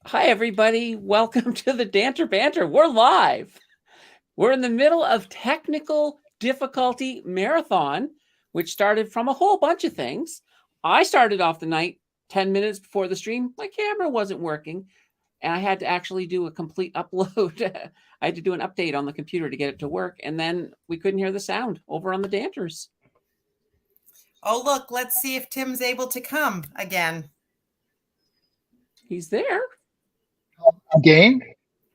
Hi, everybody. Welcome to the Danter Banter. We're live. We're in the middle of technical difficulty marathon, which started from a whole bunch of things. I started off the night 10 minutes before the stream. My camera wasn't working, and I had to actually do a complete upload. I had to do an update on the computer to get it to work, and then we couldn't hear the sound over on the Danters. Oh, look, let's see if Tim's able to come again. He's there. Again?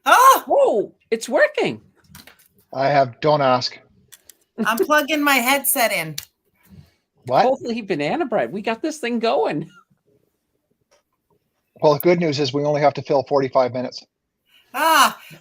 Oh, it's working. Don't ask. I'm plugging my headset in. What? Holy banana bread. We got this thing going. Well, the good news is we only have to fill 45 minutes.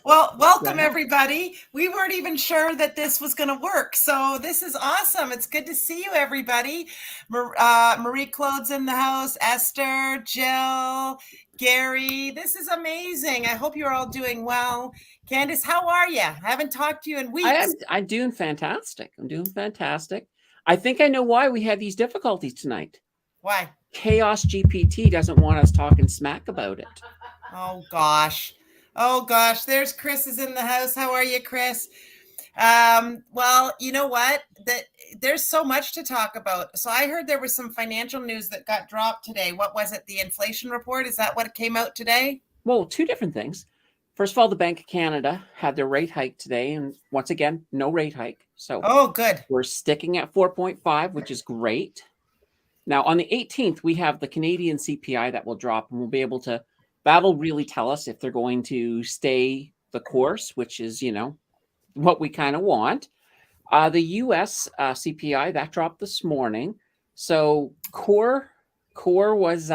Well, welcome everybody. We weren't even sure that this was going to work. So this is awesome. It's good to see you, everybody. Marie Claude's in the house, Esther, Jill, Gary. This is amazing. I hope you're all doing well. Candace, how are you? I haven't talked to you in weeks. I'm doing fantastic. I'm doing fantastic. I think I know why we had these difficulties tonight. Why? ChaosGPT doesn't want us talking smack about it. Oh, gosh. Oh, gosh. There's Chris is in the house. How are you, Chris? Well, you know what? There's so much to talk about. So I heard there was some financial news that got dropped today. What was it? The inflation report? Is that what came out today? Well, two different things. First of all, the Bank of Canada had their rate hike today. And once again, no rate hike. So good. We're sticking at 4.5, which is great. Now, on the 18th, we have the Canadian CPI that will drop, and we'll be able to that'll really tell us if they're going to stay the course, which is, what we kind of want. The US CPI, that dropped this morning. So core was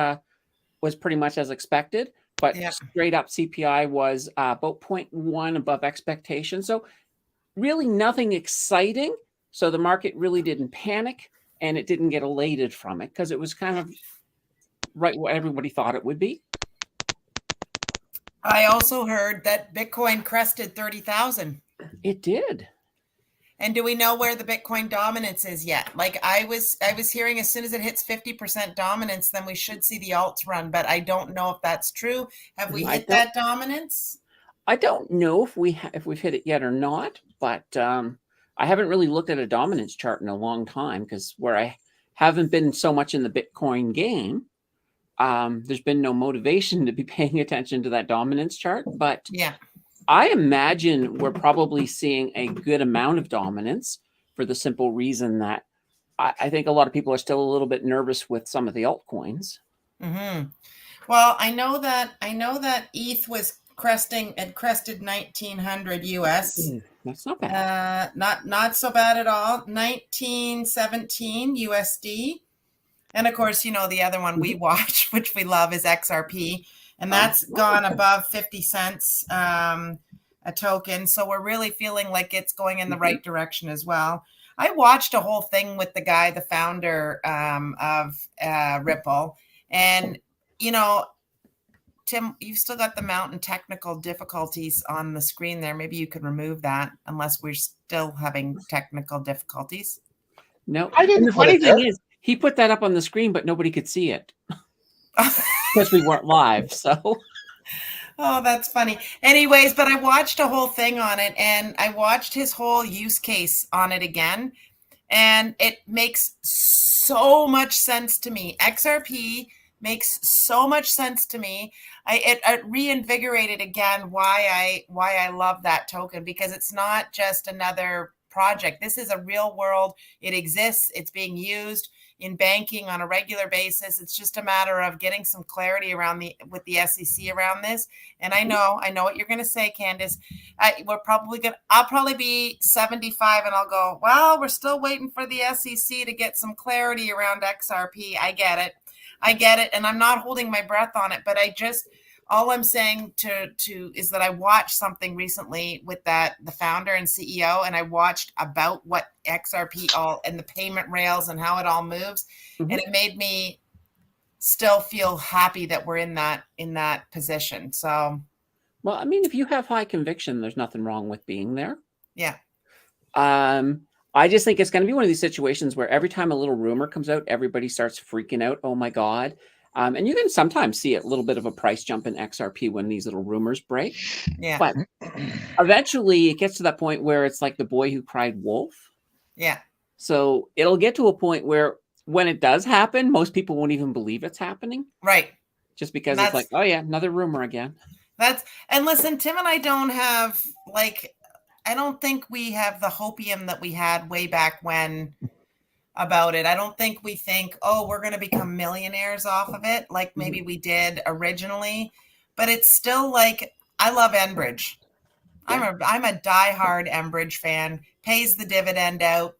pretty much as expected, but straight up CPI was about 0.1 above expectation. So really nothing exciting. So the market really didn't panic, and it didn't get elated from it because it was kind of right what everybody thought it would be. I also heard that Bitcoin crested 30,000. It did. And do we know where the Bitcoin dominance is yet? Like I was hearing as soon as it hits 50% dominance, then we should see the alts run, but I don't know if that's true. Have we hit that dominance? I don't know if we've hit it yet or not, but I haven't really looked at a dominance chart in a long time because where I haven't been so much in the Bitcoin game, there's been no motivation to be paying attention to that dominance chart. But I imagine we're probably seeing a good amount of dominance for the simple reason that I think a lot of people are still a little bit nervous with some of the altcoins. Mm-hmm. Well, I know that ETH was crested 1900 US. That's not bad. Not so bad at all. 1917 USD. And of course, the other one we watch, which we love, is XRP. And that's gone above 50 cents a token. So we're really feeling like it's going in the right direction as well. I watched a whole thing with the founder of Ripple. And, Tim, you've still got the mountain technical difficulties on the screen there. Maybe you could remove that unless we're still having technical difficulties. No. And the funny thing is, he put that up on the screen, but nobody could see it because we weren't live. So, oh, that's funny. Anyways, but I watched a whole thing on it, and I watched his whole use case on it again, and it makes so much sense to me. XRP makes so much sense to me. It reinvigorated again why I love that token, because it's not just another project. This is a real world. It exists. It's being used in banking on a regular basis. It's just a matter of getting some clarity with the SEC around this. And I know what you're going to say, Candace. I'll probably be 75 and I'll go, well, we're still waiting for the SEC to get some clarity around XRP. I get it. And I'm not holding my breath on it, but all I'm saying is that I watched something recently with the founder and CEO, and I watched about what XRP and the payment rails and how it all moves. Mm-hmm. And it made me still feel happy that we're in that position. So, well, I mean, if you have high conviction, there's nothing wrong with being there. Yeah. I just think it's going to be one of these situations where every time a little rumor comes out, everybody starts freaking out. Oh my God. And you can sometimes see a little bit of a price jump in XRP when these little rumors break. Yeah. But eventually it gets to that point where it's like the boy who cried wolf. Yeah. So it'll get to a point where when it does happen, most people won't even believe it's happening. Right. Just because it's like, oh yeah, another rumor again. And listen, Tim and I don't have I don't think we have the hopium that we had way back when about it. I don't think we think, oh, we're going to become millionaires off of it, like maybe we did originally. But it's still like, I love Enbridge. Yeah. I'm a diehard Enbridge fan. Pays the dividend out.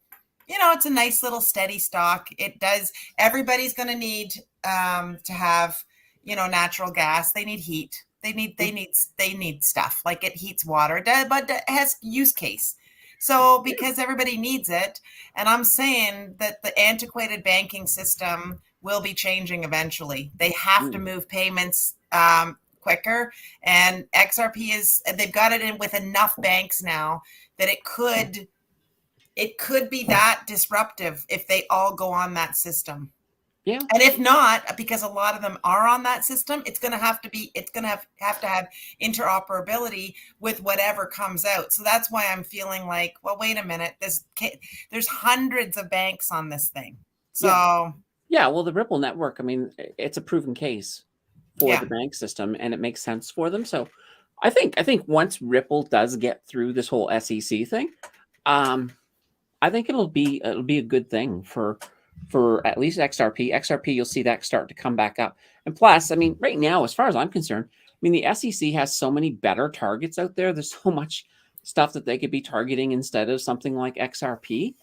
It's a nice little steady stock. It does. Everybody's going to need to have natural gas. They need heat. They need stuff, like it heats water, but it has use case. So because everybody needs it, and I'm saying that the antiquated banking system will be changing eventually. They have to move payments quicker, and XRP they've got it in with enough banks now that it could be that disruptive if they all go on that system. Yeah. And if not, because a lot of them are on that system, it's going to have to have interoperability with whatever comes out. So that's why I'm feeling like, well, wait a minute, there's hundreds of banks on this thing. So yeah, well, the Ripple network, I mean, it's a proven case for the bank system, and it makes sense for them. So I think once Ripple does get through this whole SEC thing, I think it'll be a good thing for at least XRP. XRP, you'll see that start to come back up. And plus, I mean, right now, as far as I'm concerned, I mean, the SEC has so many better targets out there. There's so much stuff that they could be targeting instead of something like XRP.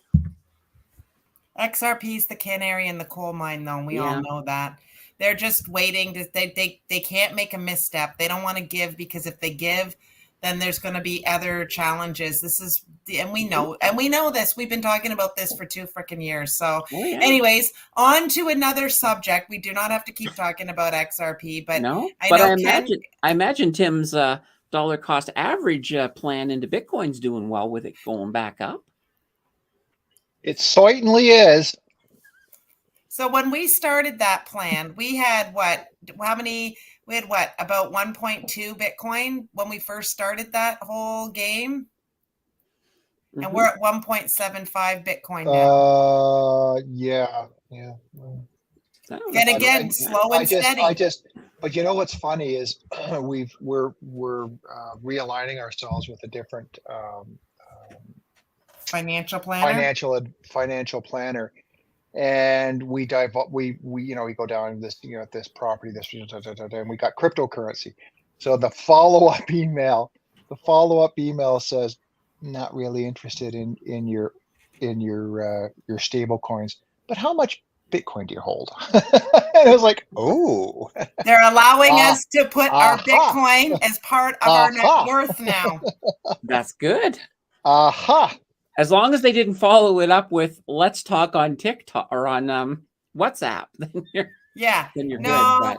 XRP is the canary in the coal mine, though. And we all know that. They're just waiting. They can't make a misstep. They don't want to give, because if they give, then there's going to be other challenges. And we know this. We've been talking about this for 2 freaking years. So anyways, on to another subject. We do not have to keep talking about XRP, but I imagine Tim's dollar cost average plan into Bitcoin's doing well with it going back up. It certainly is. So when we started that plan, we had about 1.2 Bitcoin when we first started that whole game. And we're at 1.75 Bitcoin now. Yeah. And again, slow and steady. But you know what's funny is we're realigning ourselves with a different financial planner. Financial planner, and we go down this this property, and we got cryptocurrency. So the follow-up email says, not really interested in your stable coins, but how much Bitcoin do you hold? And I was like, oh, they're allowing us to put our Bitcoin as part of our net worth now. That's good. Aha. As long as they didn't follow it up with "let's talk on TikTok" or on WhatsApp, then you're good.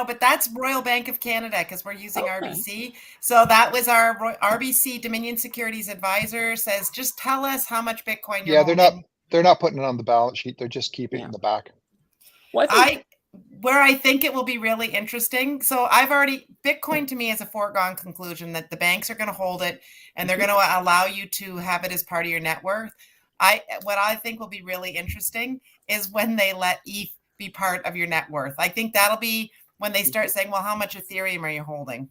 But that's Royal Bank of Canada, because we're using RBC. So that was our RBC Dominion Securities advisor says, just tell us how much Bitcoin you're holding. They're not putting it on the balance sheet. They're just keeping it in the back. Well, where I think it will be really interesting. So Bitcoin to me is a foregone conclusion that the banks are going to hold it and they're going to allow you to have it as part of your net worth. What I think will be really interesting is when they let ETH be part of your net worth. I think that'll be when they start saying, well, how much Ethereum are you holding?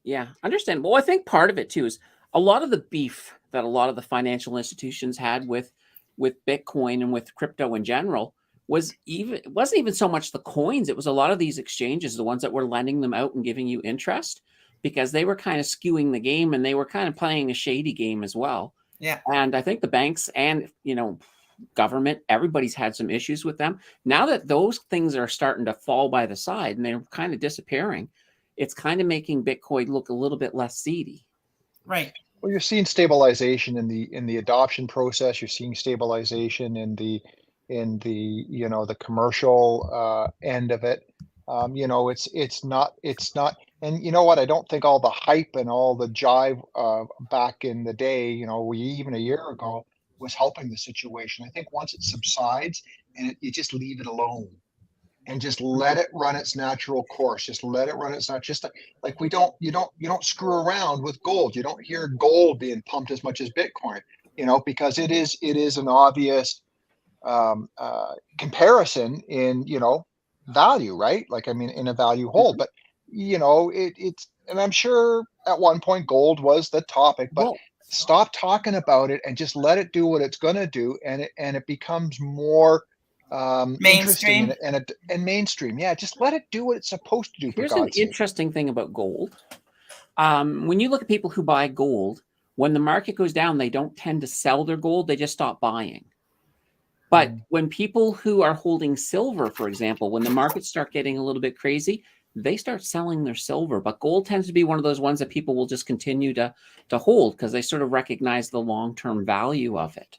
Yeah, understand. Well, I think part of it too is a lot of the beef that a lot of the financial institutions had with Bitcoin and with crypto in general it wasn't even so much the coins. It was a lot of these exchanges, the ones that were lending them out and giving you interest, because they were kind of skewing the game and they were kind of playing a shady game as well. Yeah. And I think the banks and, government, everybody's had some issues with them. Now that those things are starting to fall by the side and they're kind of disappearing, it's kind of making Bitcoin look a little bit less seedy. Right. Well, you're seeing stabilization in the adoption process. You're seeing stabilization in the the commercial end of it. It's not, and you know what? I don't think all the hype and all the jive back in the day, even a year ago, was helping the situation. I think once it subsides and you just leave it alone, and just let it run its natural course. Just let it run its not just like you don't screw around with gold. You don't hear gold being pumped as much as Bitcoin, because it is an obvious comparison in value, right? Like, I mean, in a value hold, but it's, and I'm sure at one point gold was the topic, but Well, stop talking about it and just let it do what it's going to do, and it becomes more interesting Mainstream. and mainstream. Yeah, just let it do what it's supposed to do, for here's an God's sake. interesting thing about gold. When you look at people who buy gold, when the market goes down, they don't tend to sell their gold, they just stop buying. But when people who are holding silver, for example, when the markets start getting a little bit crazy, they start selling their silver. But gold tends to be one of those ones that people will just continue to hold because they sort of recognize the long-term value of it.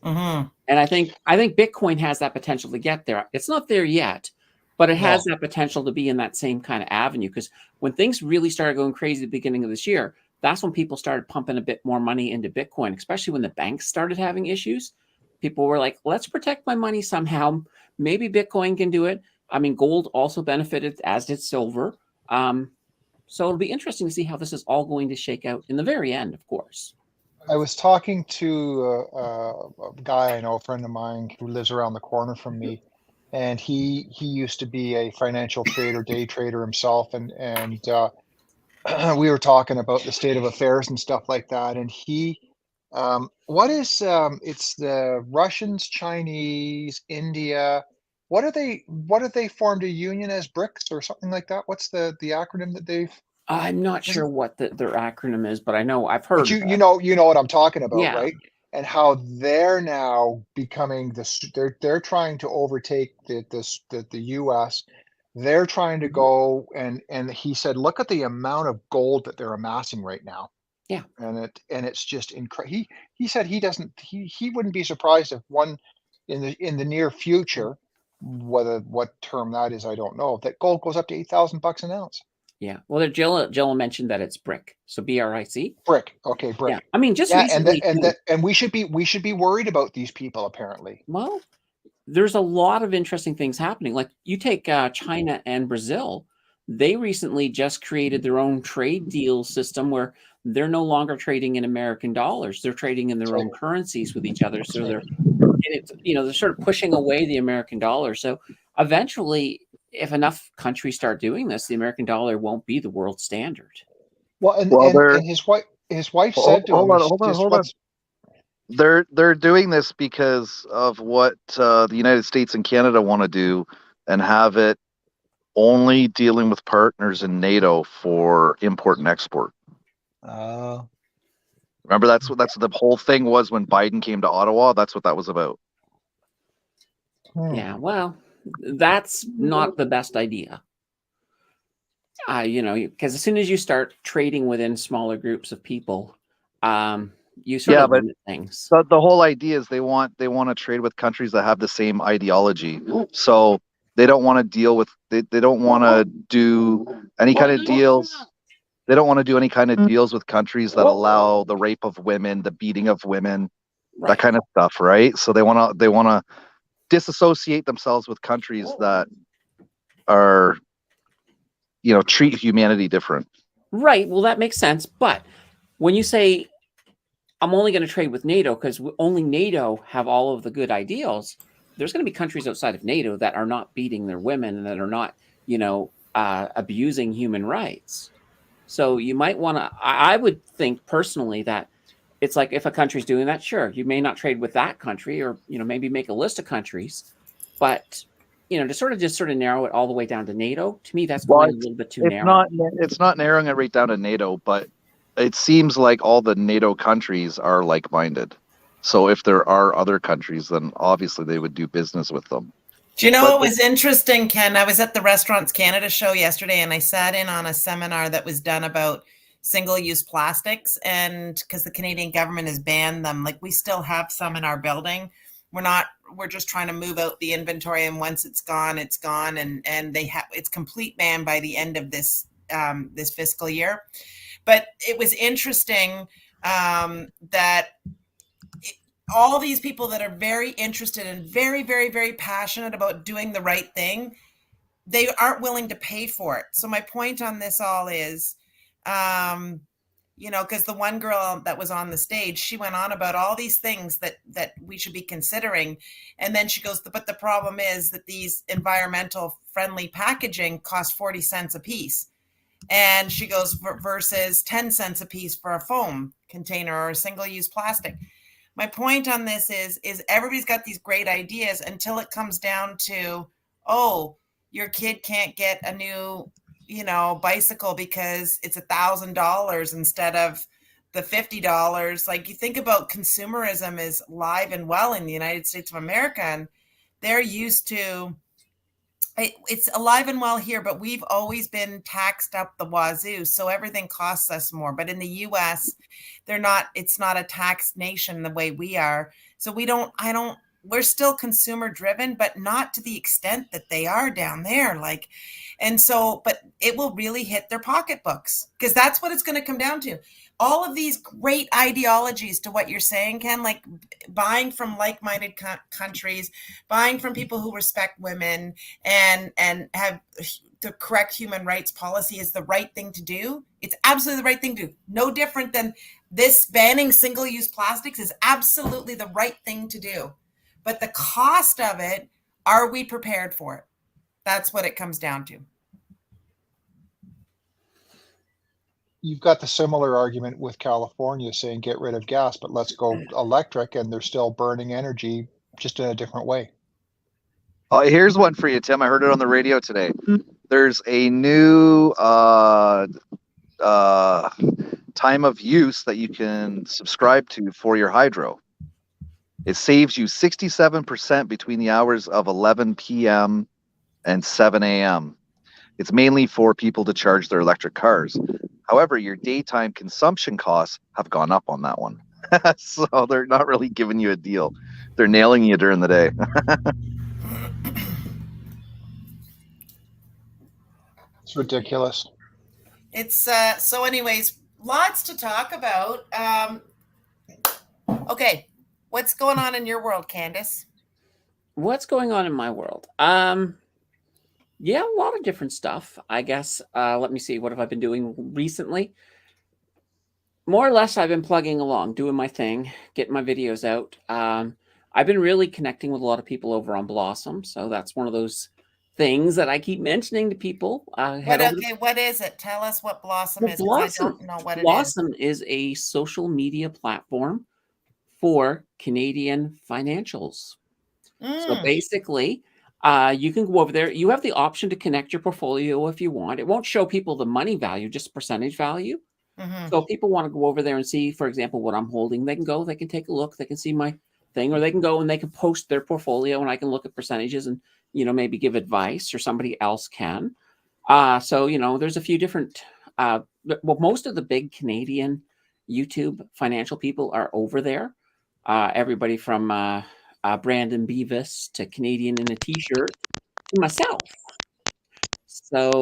Mm-hmm. And I think Bitcoin has that potential to get there. It's not there yet, but it has that potential to be in that same kind of avenue. Because when things really started going crazy at the beginning of this year, that's when people started pumping a bit more money into Bitcoin, especially when the banks started having issues. People were like, let's protect my money somehow. Maybe Bitcoin can do it. I mean, gold also benefited, as did silver. So it'll be interesting to see how this is all going to shake out in the very end, of course. I was talking to a guy I know, a friend of mine who lives around the corner from me, and he used to be a financial trader, day trader himself, and we were talking about the state of affairs and stuff like that. And it's the Russians, Chinese, India. What have they formed a union as BRICS or something like that? What's the acronym that they've? I'm not sure what their acronym is, but I know I've But heard you of you it. know you know what I'm talking about, Yeah. right? And how they're now becoming they're trying to overtake the US. They're trying to go, and he said, look at the amount of gold that they're amassing right now. Yeah. And it's just incredible. He said he wouldn't be surprised if one in the near future, what term that is, I don't know, that gold goes up to $8,000 an ounce. Yeah. Well, Jill mentioned that it's brick. So BRIC. Brick. Okay, Yeah. brick. I mean, just Yeah, recently. and we should be worried about these people, apparently. Well, there's a lot of interesting things happening. Like you take China and Brazil, they recently just created their own trade deal system where they're no longer trading in American dollars. They're trading in their own currencies with each other. So they're sort of pushing away the American dollar. So eventually, if enough countries start doing this, the American dollar won't be the world standard. Well, and his wife said to him, hold on. They're doing this because of what the United States and Canada want to do, and have it only dealing with partners in NATO for import and export. Remember, that's what the whole thing was when Biden came to Ottawa. That's what that was about. Yeah, well, that's not the best idea. Because as soon as you start trading within smaller groups of people, you sort of limit things. So the whole idea is they want to trade with countries that have the same ideology. So they don't want to deal with they don't want to do any kind of deals. They don't want to do any kind of deals with countries that allow the rape of women, the beating of women, that kind of stuff, right? So they want to disassociate themselves with countries that are, treat humanity different. Right. Well, that makes sense. But when you say I'm only going to trade with NATO because only NATO have all of the good ideals, there's going to be countries outside of NATO that are not beating their women and that are not, abusing human rights. So you might want to, I would think personally that it's like if a country's doing that, sure, you may not trade with that country or, maybe make a list of countries, but, to sort of narrow it all the way down to NATO, to me, that's going a little bit too narrow. It's not narrowing it right down to NATO, but it seems like all the NATO countries are like-minded. So if there are other countries, then obviously they would do business with them. Do you know what was interesting, Ken? I was at the Restaurants Canada show yesterday, and I sat in on a seminar that was done about single-use plastics, and because the Canadian government has banned them, like we still have some in our building. We're just trying to move out the inventory, and once it's gone, and it's complete ban by the end of this fiscal year. But it was interesting that all these people that are very interested and very, very, very passionate about doing the right thing they aren't willing to pay for it. So my point on this all is, you know, because the one girl that was on the stage, she went on about all these things that we should be considering. And then she goes, but the problem is that these environmental friendly packaging costs 40 cents a piece. And she goes, versus 10 cents a piece for a foam container or a single-use plastic. My point on this is everybody's got these great ideas until it comes down to, oh, your kid can't get a new, you know, bicycle because it's $1,000 instead of the $50. Like, you think about consumerism is live and well in the United States of America, and they're used to, it's alive and well here, but we've always been taxed up the wazoo. So everything costs us more. But in the US, it's not a taxed nation the way we are. So we're still consumer driven, but not to the extent that they are down there. Like, and so, but it will really hit their pocketbooks, because that's what it's going to come down to. All of these great ideologies, to what you're saying, Ken, like buying from like-minded countries, buying from people who respect women and have the correct human rights policy is the right thing to do. It's absolutely the right thing to do. No different than this banning single-use plastics is absolutely the right thing to do. But the cost of it, are we prepared for it? That's what it comes down to. You've got the similar argument with California saying get rid of gas, but let's go electric, and they're still burning energy just in a different way. Here's one for you, Tim. I heard it on the radio today. There's a new time of use that you can subscribe to for your hydro. It saves you 67% between the hours of 11 p.m. and 7 a.m. It's mainly for people to charge their electric cars. However, your daytime consumption costs have gone up on that one. So they're not really giving you a deal. They're nailing you during the day. It's ridiculous. It's so anyways, lots to talk about. Okay, what's going on in your world, Candace? What's going on in my world? Yeah, a lot of different stuff, I guess. Let me see. What have I been doing recently? More or less, I've been plugging along, doing my thing, getting my videos out. I've been really connecting with a lot of people over on Blossom. So that's one of those things that I keep mentioning to people. What is it? Tell us what Blossom is, because I don't know what Blossom is a social media platform for Canadian financials. So basically, you can go over there. You have the option to connect your portfolio if you want. It won't show people the money value, just percentage value. So if people want to go over there and see, for example, what I'm holding, they can go, they can take a look, they can see my thing, or they can go and they can post their portfolio and I can look at percentages and, you know, maybe give advice, or somebody else can. So, you know, there's a few different, well, most of the big Canadian YouTube financial people are over there. Everybody from Brandon Beavis to Canadian in a T-shirt to myself. So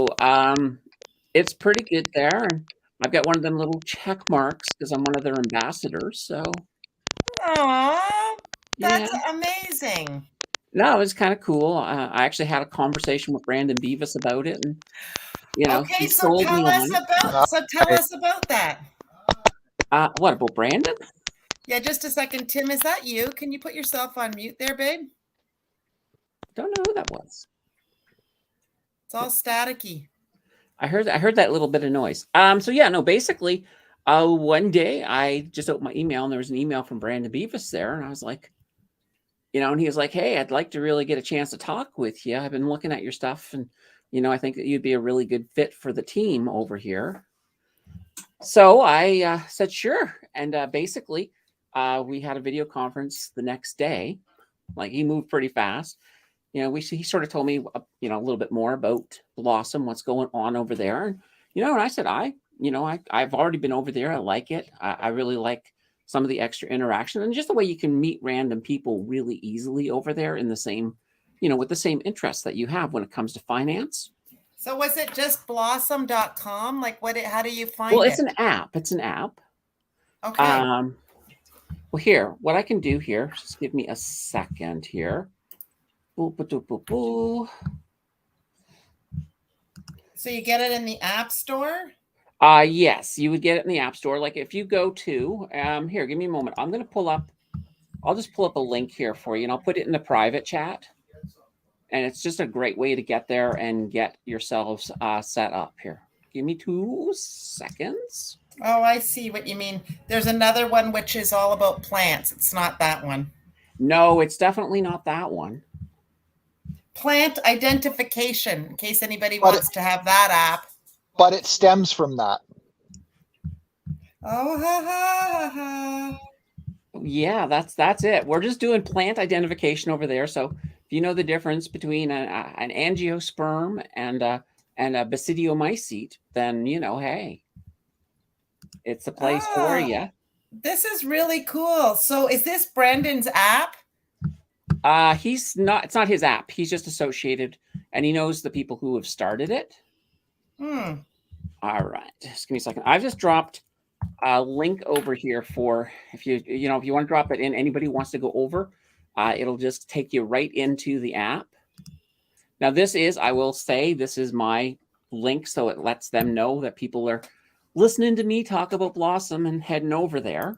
it's pretty good there. And I've got one of them little check marks because I'm one of their ambassadors. So, Aww, that's amazing. No, it was kind of cool. I actually had a conversation with Brandon Beavis about it, and you know, okay. So tell us about that. What about Brandon? Yeah, just a second, Tim. Is that you? Can you put yourself on mute there, babe? Don't know who that was. It's all staticky. I heard that little bit of noise. So yeah, no, basically, one day I just opened my email and there was an email from Brandon Beavis there, and I was like, you know, and he was like, "Hey, I'd like to really get a chance to talk with you. I've been looking at your stuff, and you know, I think that you'd be a really good fit for the team over here." So I said sure, and basically, we had a video conference the next day. Like, he moved pretty fast. You know, he sort of told me, you know, a little bit more about Blossom, what's going on over there. And, you know, and I said, I've already been over there. I like it. I really like some of the extra interaction and just the way you can meet random people really easily over there in the same, you know, with the same interests that you have when it comes to finance. So was it just blossom.com? Like how do you find it? Well, it's an app. It's an app. Okay. Well, here, what I can do here, just give me a second here. So you get it in the App Store? Yes, you would get it in the App Store. Like if you go to here, give me a moment. I'll just pull up a link here for you, and I'll put it in the private chat. And it's just a great way to get there and get yourselves set up here. Give me 2 seconds. Oh, I see what you mean. There's another one which is all about plants. It's not that one. No, it's definitely not that one. Plant identification, in case anybody But wants to have that app. But it stems from that. Oh, ha, ha, ha. Yeah, that's it. We're just doing plant identification over there. So if you know the difference between an angiosperm and a basidiomycete, then hey, it's a place for you. This is really cool. So is this Brendan's app? He's not. It's not his app. He's just associated, and he knows the people who have started it. Hmm. All right, just give me a second. I've just dropped a link over here for if you want to drop it in. Anybody who wants to go over, it'll just take you right into the app. Now, I will say, this is my link, so it lets them know that people are listening to me talk about Blossom and heading over there.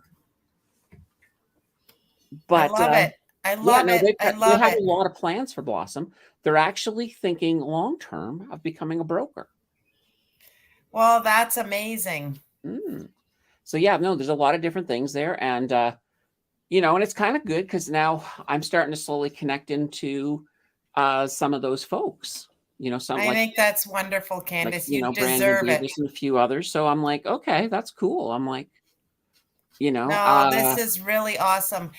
But I love it. I love it. I love they have it. a lot of plans for Blossom. They're actually thinking long term of becoming a broker. Well, that's amazing. So yeah, no, there's a lot of different things there, and and it's kind of good because now I'm starting to slowly connect into some of those folks. I think that's wonderful, Candace. You Brandon deserve it. Davis and a few others. So I'm like, okay, that's cool. I'm like, No, this is really awesome.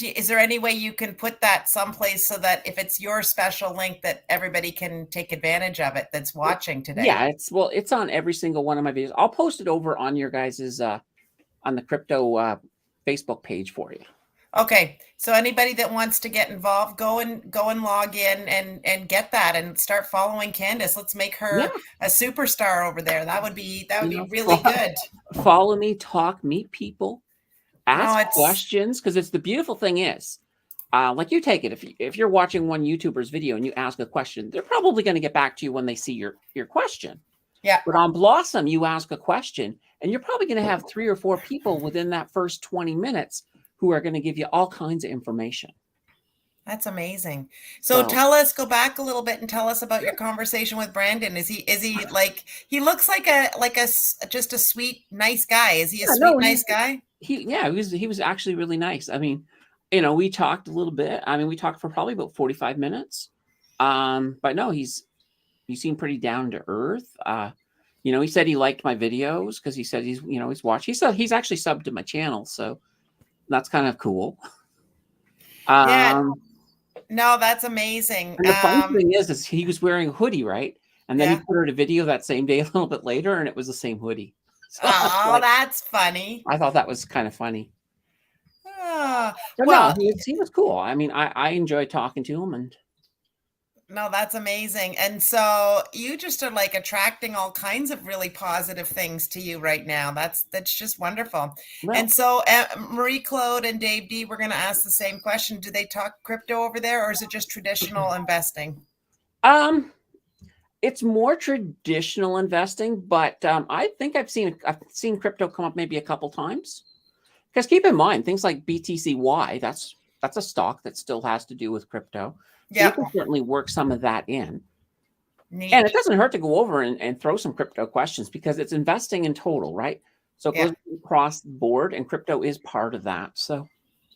Is there any way you can put that someplace so that if it's your special link that everybody can take advantage of it that's watching today? Yeah, it's on every single one of my videos. I'll post it over on your guys's on the crypto Facebook page for you. Okay, so anybody that wants to get involved, go and log in and get that and start following Candace. Let's make her a superstar over there. That would be really good. Follow me, talk, meet people, ask questions, because it's the beautiful thing is, like you take it, if you're watching one YouTuber's video and you ask a question, they're probably going to get back to you when they see your question. Yeah. But on Blossom, you ask a question, and you're probably going to have 3 or 4 people within that first 20 minutes who are going to give you all kinds of information. That's amazing. So go back a little bit and tell us about your conversation with Brandon. Is he like, he looks like just a sweet, nice guy. Is he a sweet, nice guy? He was actually really nice. I mean, we talked a little bit. I mean, we talked for probably about 45 minutes. But no, he seemed pretty down to earth. He said he liked my videos because he said he's watched. He said he's actually subbed to my channel, so that's kind of cool. No, that's amazing. And the funny thing is he was wearing a hoodie, right? And then he put out a video that same day a little bit later, and it was the same hoodie. So that's funny. I thought that was kind of funny. Well, he was cool. I mean, I enjoyed talking to him, and no, that's amazing. And so you just are like attracting all kinds of really positive things to you right now. That's just wonderful. Well, and so Marie Claude and Dave D, we're going to ask the same question. Do they talk crypto over there, or is it just traditional investing? It's more traditional investing, but I think I've seen crypto come up maybe a couple times. Because keep in mind, things like BTCY, that's a stock that still has to do with crypto. So you can certainly work some of that in. Neat. And it doesn't hurt to go over and throw some crypto questions because it's investing in total, right? So it goes across the board, and crypto is part of that. So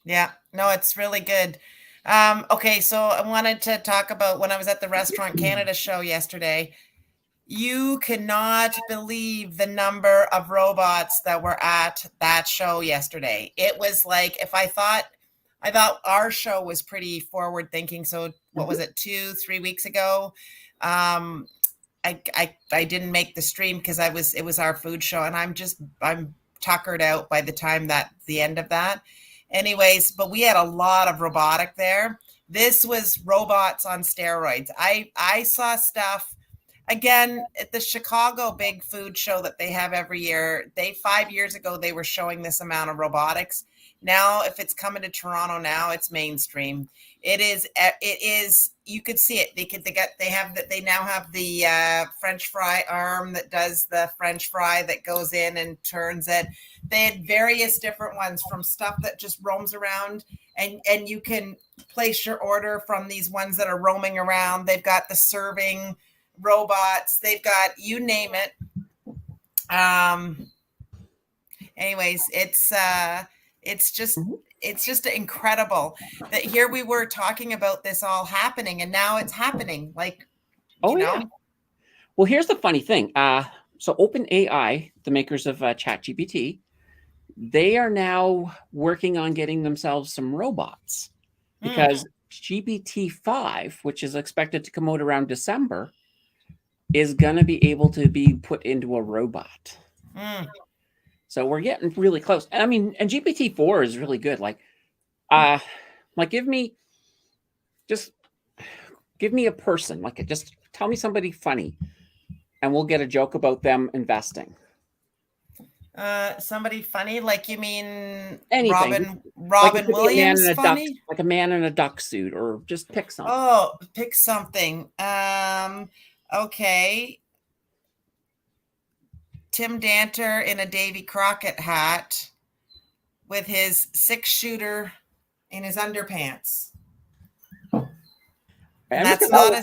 no, it's really good. Okay, so I wanted to talk about when I was at the Restaurant Canada show yesterday. You cannot believe the number of robots that were at that show yesterday. It was like, I thought our show was pretty forward thinking. So what was it, 2-3 weeks ago? I didn't make the stream because it was our food show, and I'm tuckered out by the time the end of that. Anyways, but we had a lot of robotic there. This was robots on steroids. I saw stuff again at the Chicago big food show that they have every year. 5 years ago, they were showing this amount of robotics. Now, if it's coming to Toronto now, it's mainstream. It is, you could see it. They now have the French fry arm that does the French fry that goes in and turns it. They had various different ones, from stuff that just roams around, and you can place your order from these ones that are roaming around. They've got the serving robots. They've got, you name it. Anyways, it's just incredible that here we were talking about this all happening, and now it's happening. Like, Yeah. Well, here's the funny thing. So OpenAI, the makers of ChatGPT, they are now working on getting themselves some robots, because GPT-5, which is expected to come out around December, is going to be able to be put into a robot. So we're getting really close. I mean, and GPT-4 is really good. Like give me a person, just tell me somebody funny, and we'll get a joke about them investing. Somebody funny, like, you mean anything. Robin Williams funny? Like a man in a duck suit, or just pick something. Oh, pick something. Okay. Tim Danter in a Davy Crockett hat with his 6-shooter in his underpants. And that's not a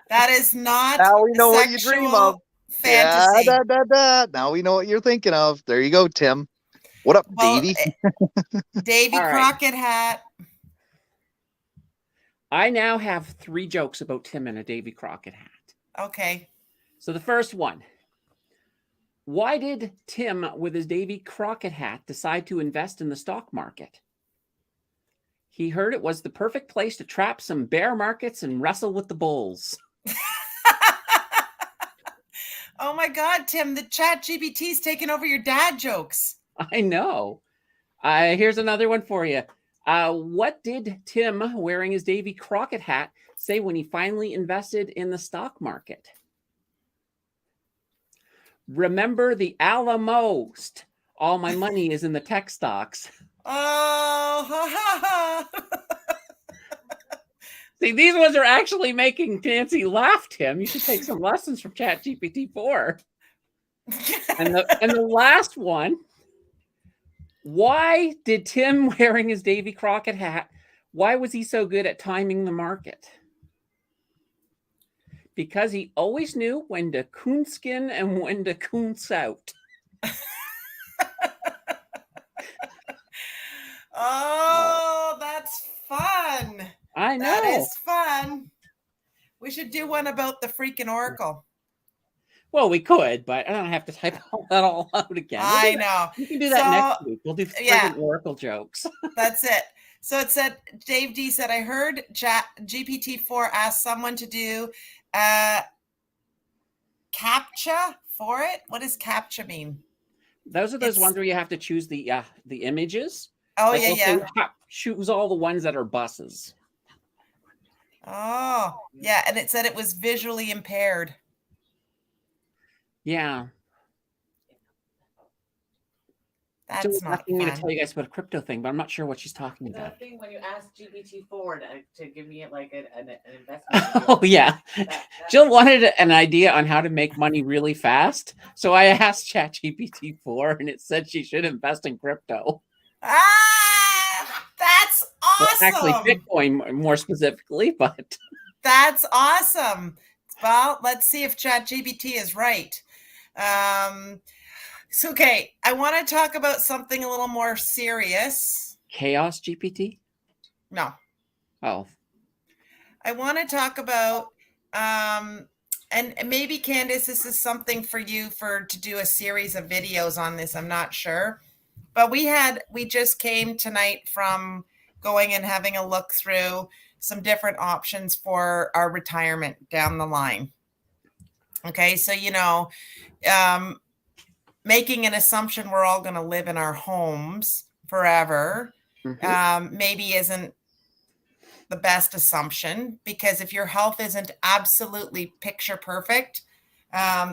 that is not now we know what you dream of. Fantasy. Yeah, now we know what you're thinking of. There you go, Tim. What up, Davy? Davy Crockett hat. I now have 3 jokes about Tim in a Davy Crockett hat. Okay. So the first one. Why did Tim with his Davy Crockett hat decide to invest in the stock market? He heard it was the perfect place to trap some bear markets and wrestle with the bulls. Oh my God, Tim, the ChatGPT's taking over your dad jokes. I know. Here's another one for you. What did Tim, wearing his Davy Crockett hat, say when he finally invested in the stock market? Remember the Alamost. All my money is in the tech stocks. Oh, See, these ones are actually making Nancy laugh, Tim. You should take some lessons from ChatGPT-4. And the last one. Why did Tim, wearing his Davy Crockett hat, why was he so good at timing the market? Because he always knew when to coonskin and when to coons out. Oh, that's fun. I know. That is fun. We should do one about the freaking Oracle. Well, we could, but I don't have to type that all out again. I know. You can do that next week. We'll do freaking Oracle jokes. That's it. So it said, Dave D said, I heard GPT-4 ask someone to do CAPTCHA for it. What does CAPTCHA mean? Those are those ones where you have to choose the images. Oh, like, yeah. Choose all the ones that are buses. Oh, yeah. And it said it was visually impaired. Yeah. That's not asking me to tell you guys about a crypto thing, but I'm not sure what she's talking about. The thing when you ask GPT-4 to give me like an investment. Oh, yeah. Jill wanted an idea on how to make money really fast. So I asked ChatGPT-4 and it said she should invest in crypto. That's awesome. Well, actually, Bitcoin more specifically, but. That's awesome. Well, let's see if ChatGPT is right. So, okay, I want to talk about something a little more serious. ChaosGPT? No. Oh. I want to talk about, and maybe Candace, this is something for you to do a series of videos on this. I'm not sure, but we just came tonight from going and having a look through some different options for our retirement down the line. Okay, so making an assumption we're all going to live in our homes forever maybe isn't the best assumption, because if your health isn't absolutely picture perfect,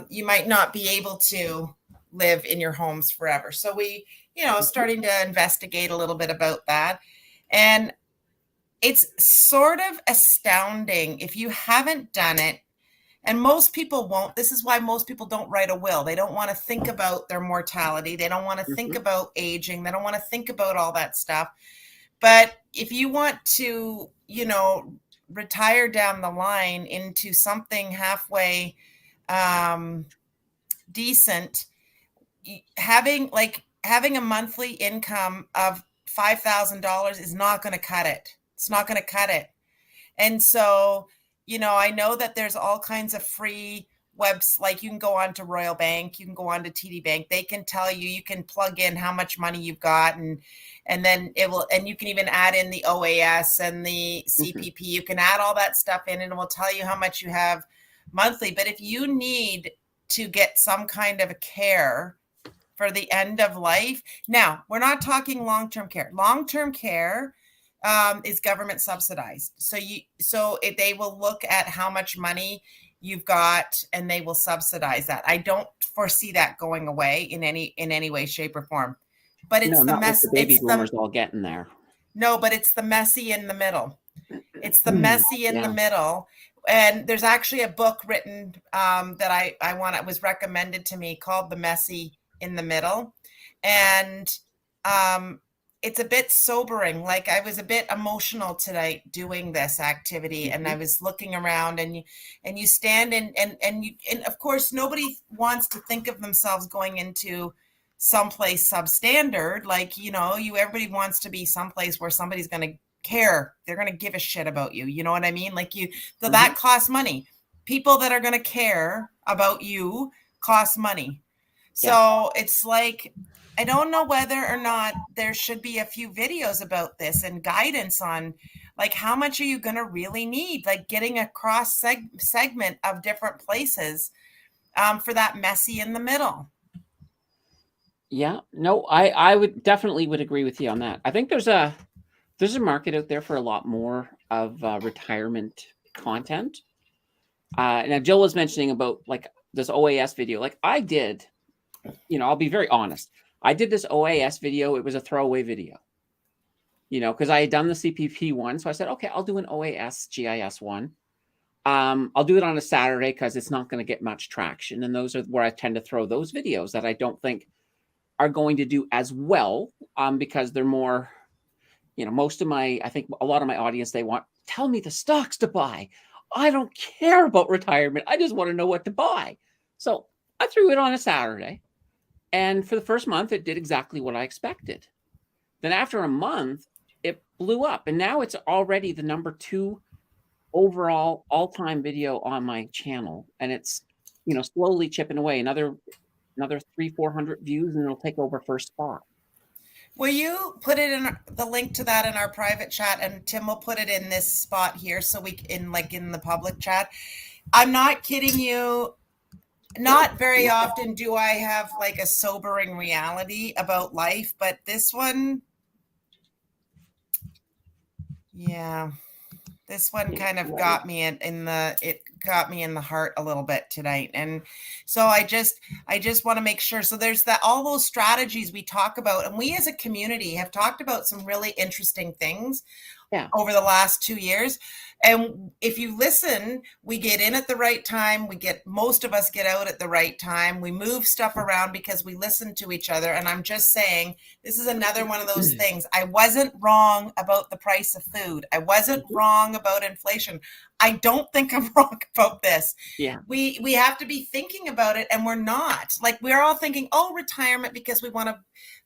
you might not be able to live in your homes forever. So we starting to investigate a little bit about that. And it's sort of astounding if you haven't done it. And most people won't. This is why most people don't write a will. They don't want to think about their mortality. They don't want to think about aging. They don't want to think about all that stuff. But if you want to, retire down the line into something halfway decent, having a monthly income of $5,000 is not going to cut it. It's not going to cut it. And so, I know that there's all kinds of free webs, like you can go on to Royal Bank, you can go on to TD Bank. They can tell you, you can plug in how much money you've got, and then it will, and you can even add in the OAS and the CPP. You can add all that stuff in and it will tell you how much you have monthly. But if you need to get some kind of a care for the end of life, now we're not talking long-term care. Long-term care is government subsidized. So they will look at how much money you've got and they will subsidize that. I don't foresee that going away in any way, shape, or form. But it's the mess. The baby boomers all getting there. No, but it's the messy in the middle. It's the messy in the middle. And there's actually a book written that I was recommended to me called The Messy in the Middle. And it's a bit sobering. Like, I was a bit emotional tonight doing this activity, and I was looking around, and you stand and of course nobody wants to think of themselves going into someplace substandard. Like, everybody wants to be someplace where somebody's going to care. They're going to give a shit about you. You know what I mean? Like, so that costs money. People that are going to care about you cost money. So it's like, I don't know whether or not there should be a few videos about this and guidance on, like, how much are you going to really need? Like, getting a cross segment of different places for that messy in the middle. Yeah, no, I would definitely agree with you on that. I think there's a market out there for a lot more of retirement content. Now Jill was mentioning about like this OAS video. Like, I did, I'll be very honest. I did this OAS video. It was a throwaway video, because I had done the CPP one. So I said, okay, I'll do an OAS GIS one. I'll do it on a Saturday because it's not going to get much traction. And those are where I tend to throw those videos that I don't think are going to do as well, because they're more, I think a lot of my audience, they want, tell me the stocks to buy. I don't care about retirement. I just want to know what to buy. So I threw it on a Saturday. And for the first month, it did exactly what I expected. Then after a month, it blew up. And now it's already the number 2 overall all-time video on my channel. And it's, slowly chipping away. Another 300-400 views, and it'll take over first spot. Will you put it in the link to that in our private chat, and Tim will put it in this spot here so we in the public chat? I'm not kidding you. Not very often do I have like a sobering reality about life, but this one, this one kind of got me it got me in the heart a little bit tonight. And so I just want to make sure. So there's all those strategies we talk about, and we as a community have talked about some really interesting things over the last 2 years. And if you listen, we get in at the right time. Most of us get out at the right time. We move stuff around because we listen to each other. And I'm just saying, this is another one of those things. I wasn't wrong about the price of food. I wasn't wrong about inflation. I don't think I'm wrong about this. Yeah. We have to be thinking about it, and we're not. Like, we're all thinking, retirement because we want to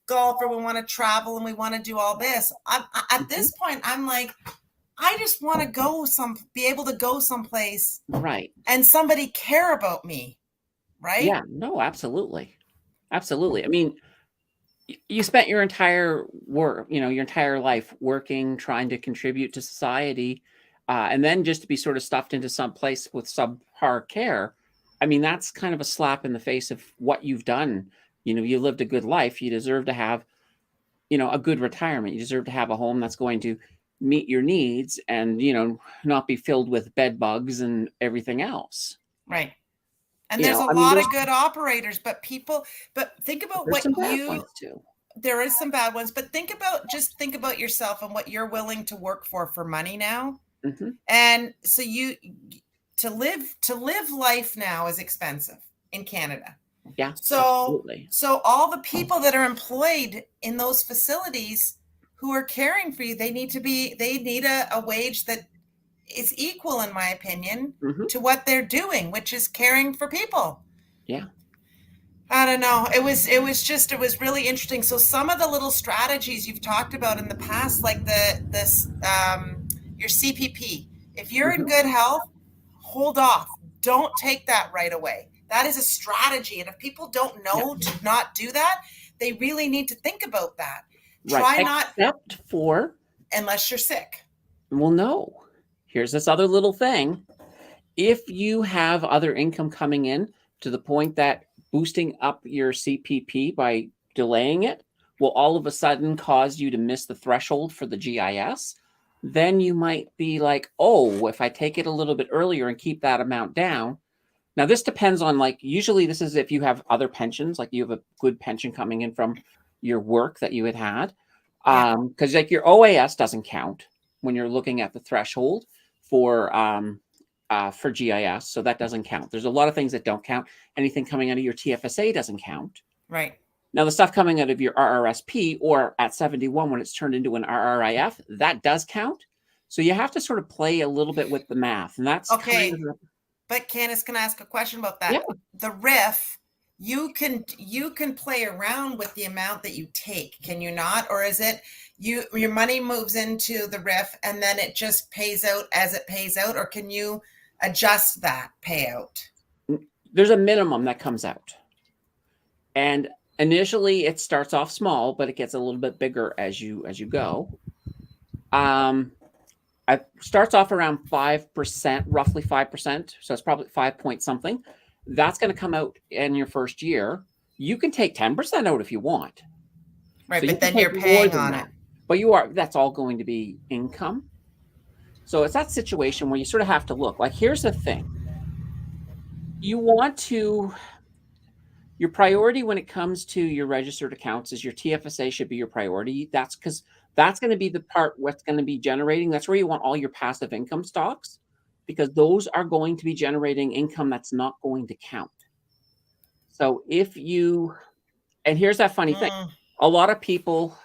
golf or we want to travel and we want to do all this. At this point, I'm like, I just want to be able to go someplace, right? And somebody care about me, right? Yeah, no, absolutely. I mean, you spent your entire life working, trying to contribute to society, and then just to be sort of stuffed into some place with subpar care. I mean, that's kind of a slap in the face of what you've done. You lived a good life. You deserve to have, a good retirement. You deserve to have a home that's going to meet your needs and, not be filled with bed bugs and everything else. Right. And there's a lot of good operators, but think about what there is some bad ones, but think about yourself and what you're willing to work for money now. Hmm. And so to live life now is expensive in Canada. Yeah, So absolutely. all the people that are employed in those facilities who are caring for you, they need a wage that is equal, in my opinion, Hmm. to what they're doing, which is caring for people. Yeah. I don't know. It was really interesting. So some of the little strategies you've talked about in the past, like your CPP, if you're in Hmm. good health, hold off. Don't take that right away. That is a strategy. And if people don't Yeah. know to not do that, they really need to think about that. Right. Try not, Except for, unless you're sick. well, no. Here's this other little thing. If you have other income coming in to the point that boosting up your CPP by delaying it will all of a sudden cause you to miss the threshold for the GIS, then you might be like, oh, if I take it a little bit earlier and keep that amount down. Now, this depends on, like, usually this is if you have other pensions, like you have a good pension coming in from your work that you had. Yeah. Because like your OAS doesn't count when you're looking at the threshold for GIS, so that doesn't count. There's a lot of things that don't count. Anything coming out of your TFSA doesn't count. Right. Now, the stuff coming out of your RRSP or at 71 when it's turned into an RRIF, that does count. So you have to sort of play a little bit with the math, and that's Okay. kind of But Candace, can I ask a question about that? Yeah. The RIF, you can play around with the amount that you take, can you not? Or is it your money moves into the RIF and then it just pays out as it pays out, or can you adjust that payout? there's a minimum that comes out. And initially it starts off small, but it gets a little bit bigger as you go. It starts off around 5%, roughly 5%. So it's probably 5 point something. That's going to come out in your first year. You can take 10% out if you want. Right, So you but can then you're take more paying than on that. it. But that's all going to be income. So it's that situation where you sort of have to look. Like, here's the thing. Your priority when it comes to your registered accounts is your TFSA should be your priority. That's because that's going to be the part what's going to be generating. That's where you want all your passive income stocks, because those are going to be generating income that's not going to count. So and here's that funny thing. A lot of people,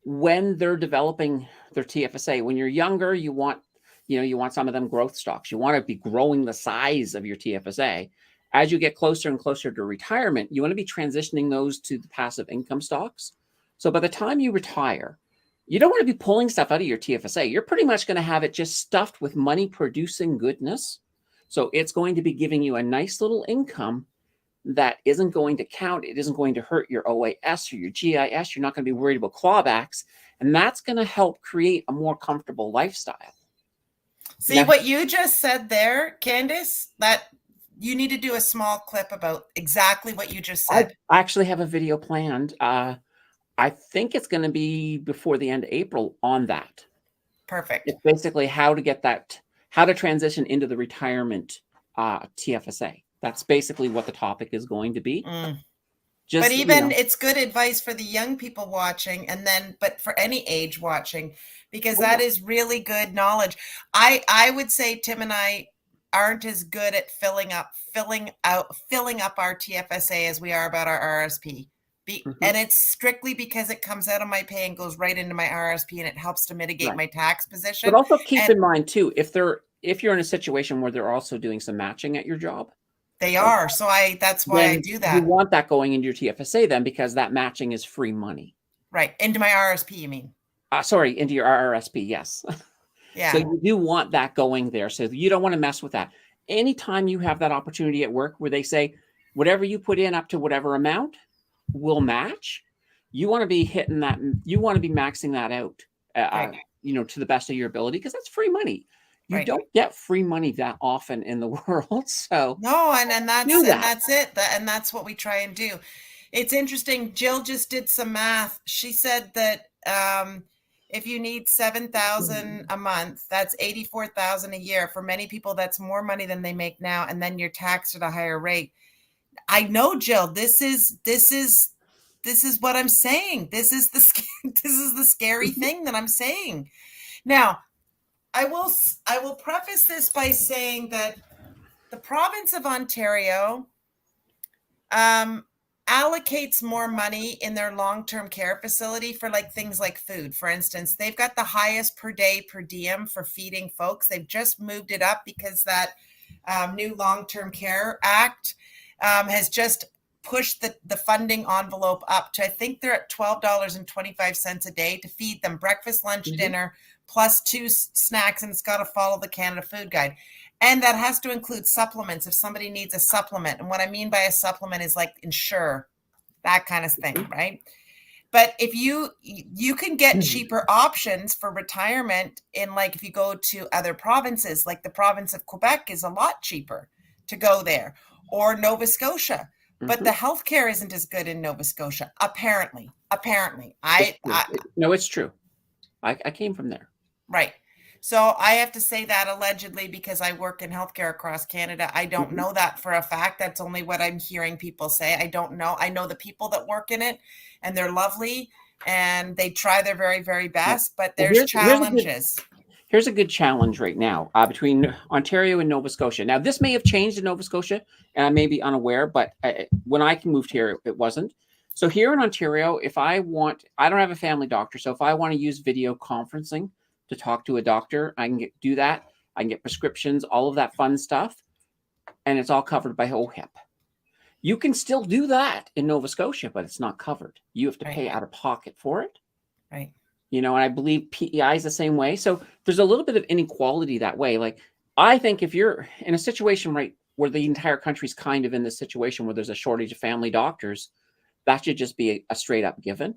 when they're developing their TFSA, when you're younger, you want some of them growth stocks. You want to be growing the size of your TFSA. As you get closer and closer to retirement, you want to be transitioning those to the passive income stocks. So by the time you retire, you don't want to be pulling stuff out of your TFSA. You're pretty much going to have it just stuffed with money producing goodness. So it's going to be giving you a nice little income that isn't going to count. It isn't going to hurt your OAS or your GIS. You're not going to be worried about clawbacks. And that's going to help create a more comfortable lifestyle. See what you just said there, Candace? That you need to do a small clip about exactly what you just said. I actually have a video planned. I think it's going to be before the end of April on that. Perfect. It's basically how to transition into the retirement TFSA. That's basically what the topic is going to be. But even it's good advice for the young people watching, but for any age watching, because that is really good knowledge. I would say Tim and I aren't as good at filling up our TFSA as we are about our RSP. And it's strictly because it comes out of my pay and goes right into my RSP, and it helps to mitigate my tax position. But also keep in mind too, if you're in a situation where they're also doing some matching at your job. They are. So that's why I do that. You want that going into your TFSA then, because that matching is free money. Right. Into my RSP, you mean? Sorry, into your RRSP, yes. Yeah. So you do want that going there. So you don't want to mess with that. Anytime you have that opportunity at work where they say, whatever you put in up to whatever amount will match, you want to be hitting that. You want to be maxing that out, to the best of your ability, because that's free money. You don't get free money that often in the world. So no, and that's it. And that's what we try and do. It's interesting. Jill just did some math. She said that if you need $7,000 a month, that's $84,000 a year. For many people, that's more money than they make now, and then you're taxed at a higher rate. I know, Jill. This is this is what I'm saying. This is the scary thing that I'm saying. Now, I will preface this by saying that the province of Ontario allocates more money in their long-term care facility for like things like food. For instance, they've got the highest per day per diem for feeding folks. They've just moved it up because that new long-term care act has just pushed the funding envelope up to, I think they're at $12.25 a day to feed them breakfast, lunch, dinner, plus 2 snacks, and it's got to follow the Canada Food Guide. And that has to include supplements if somebody needs a supplement. And what I mean by a supplement is like Ensure, that kind of thing, right? But if you can get cheaper options for retirement in, like, if you go to other provinces, like the province of Quebec is a lot cheaper to go there, or Nova Scotia. But the healthcare isn't as good in Nova Scotia, apparently. No, it's true. I came from there. Right. So I have to say that allegedly because I work in healthcare across Canada. I don't know that for a fact. That's only what I'm hearing people say. I don't know. I know the people that work in it, and they're lovely, and they try their very, very best, but there's challenges. Here's a good challenge right now between Ontario and Nova Scotia. Now, this may have changed in Nova Scotia, and I may be unaware, but when I moved here, it wasn't. So here in Ontario, I don't have a family doctor. So if I want to use video conferencing to talk to a doctor, I can do that. I can get prescriptions, all of that fun stuff, and it's all covered by OHIP. You can still do that in Nova Scotia, but it's not covered. You have to pay out of pocket for it. Right. And I believe PEI is the same way. So there's a little bit of inequality that way. Like, I think if you're in a situation right where the entire country's kind of in this situation where there's a shortage of family doctors, that should just be a straight up given.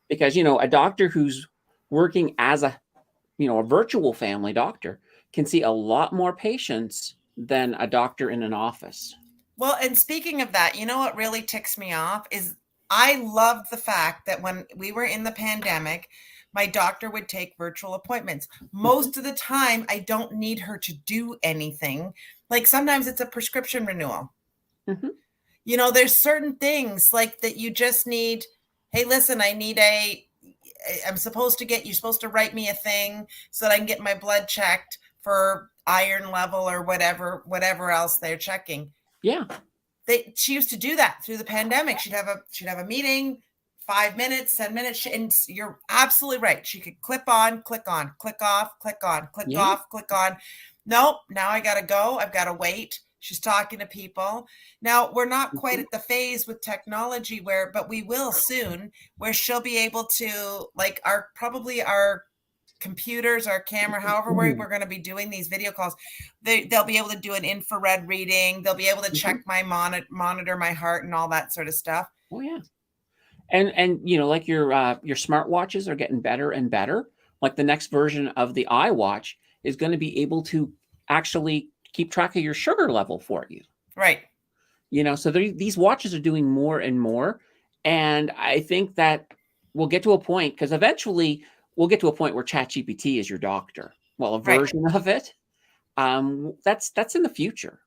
Because, a doctor who's working as a virtual family doctor can see a lot more patients than a doctor in an office. Well, and speaking of that, what really ticks me off is I loved the fact that when we were in the pandemic, my doctor would take virtual appointments. Most of the time, I don't need her to do anything. Like sometimes it's a prescription renewal. There's certain things like that you just need. Hey, listen, you're supposed to write me a thing so that I can get my blood checked for iron level or whatever else they're checking. Yeah. She used to do that through the pandemic. She'd have a meeting, 5 minutes, 10 minutes. And you're absolutely right. She could click on, click off, click off, click on. Nope. Now I got to go. I've got to wait. She's talking to people. Now, we're not quite at the phase with technology but we will soon, where she'll be able to, like, our computers, our camera, however we're going to be doing these video calls, they'll be able to do an infrared reading. They'll be able to check my monitor my heart and all that sort of stuff. Oh, yeah. And like your smartwatches are getting better and better. Like the next version of the iWatch is going to be able to actually keep track of your sugar level for you. Right. So these watches are doing more and more. And I think that we'll get to a point, because eventually we'll get to a point where ChatGPT is your doctor. Well, a version of it. That's in the future.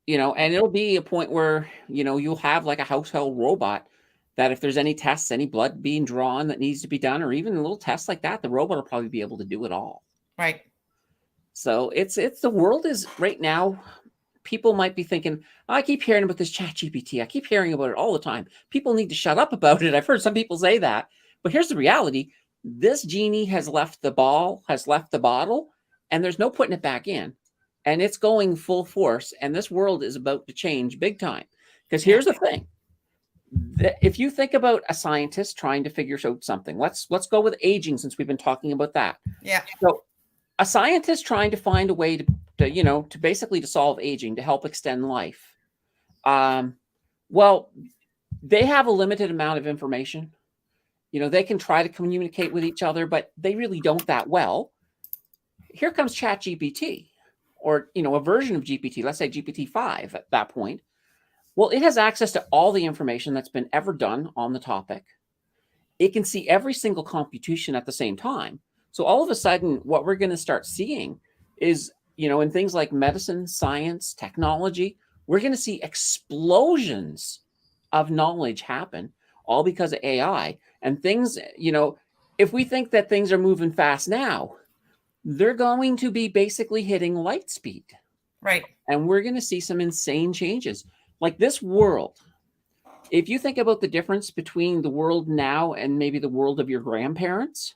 And it'll be a point where, you'll have like a household robot that if there's any tests, any blood being drawn that needs to be done, or even a little test like that, the robot will probably be able to do it all. Right. So it's the world is right now. People might be thinking, I keep hearing about this ChatGPT. I keep hearing about it all the time. People need to shut up about it. I've heard some people say that. But here's the reality. This genie has left the bottle, and there's no putting it back in. And it's going full force. And this world is about to change big time. Because here's the thing. If you think about a scientist trying to figure out something, let's go with aging, since we've been talking about that. Yeah. So a scientist trying to find a way to basically to solve aging, to help extend life. Well, they have a limited amount of information. They can try to communicate with each other, but they really don't that well. Here comes ChatGPT, or, a version of GPT, let's say GPT-5 at that point. Well, it has access to all the information that's been ever done on the topic. It can see every single computation at the same time. So all of a sudden, what we're going to start seeing is, in things like medicine, science, technology, we're going to see explosions of knowledge happen, all because of AI. And things, if we think that things are moving fast now, they're going to be basically hitting light speed. Right. And we're going to see some insane changes. Like this world, if you think about the difference between the world now and maybe the world of your grandparents,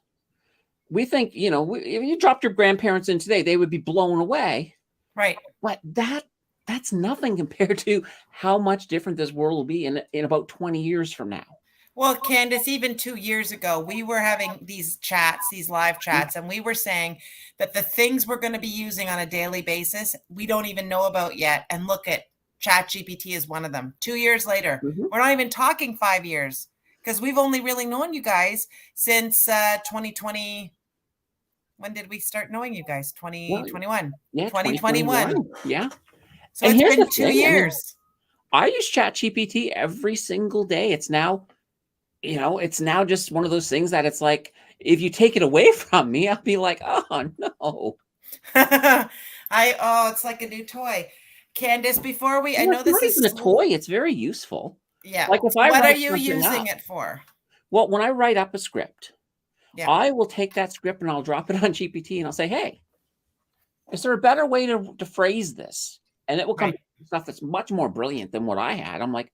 we think, if you dropped your grandparents in today, they would be blown away. Right. But that's nothing compared to how much different this world will be in about 20 years from now. Well, Candace, even 2 years ago, we were having these chats, these live chats, and we were saying that the things we're going to be using on a daily basis, we don't even know about yet. And look at ChatGPT is one of them. 2 years later, we're not even talking 5 years because we've only really known you guys since 2020. When did we start knowing you guys? 2021. Yeah, 2021. Yeah. So And it's here's been the 2 thing, years. I use ChatGPT every single day. It's now, it's now just one of those things that it's like, if you take it away from me, I'll be like, oh no. It's like a new toy. Candace, before I know It's this not is even a toy. It's very useful. Yeah. Like if I what are write you something using up, it for? well, when I write up a script, Yeah. I will take that script and I'll drop it on GPT and I'll say, hey, is there a better way to phrase this? And it will come Right. with stuff that's much more brilliant than what I had. I'm like,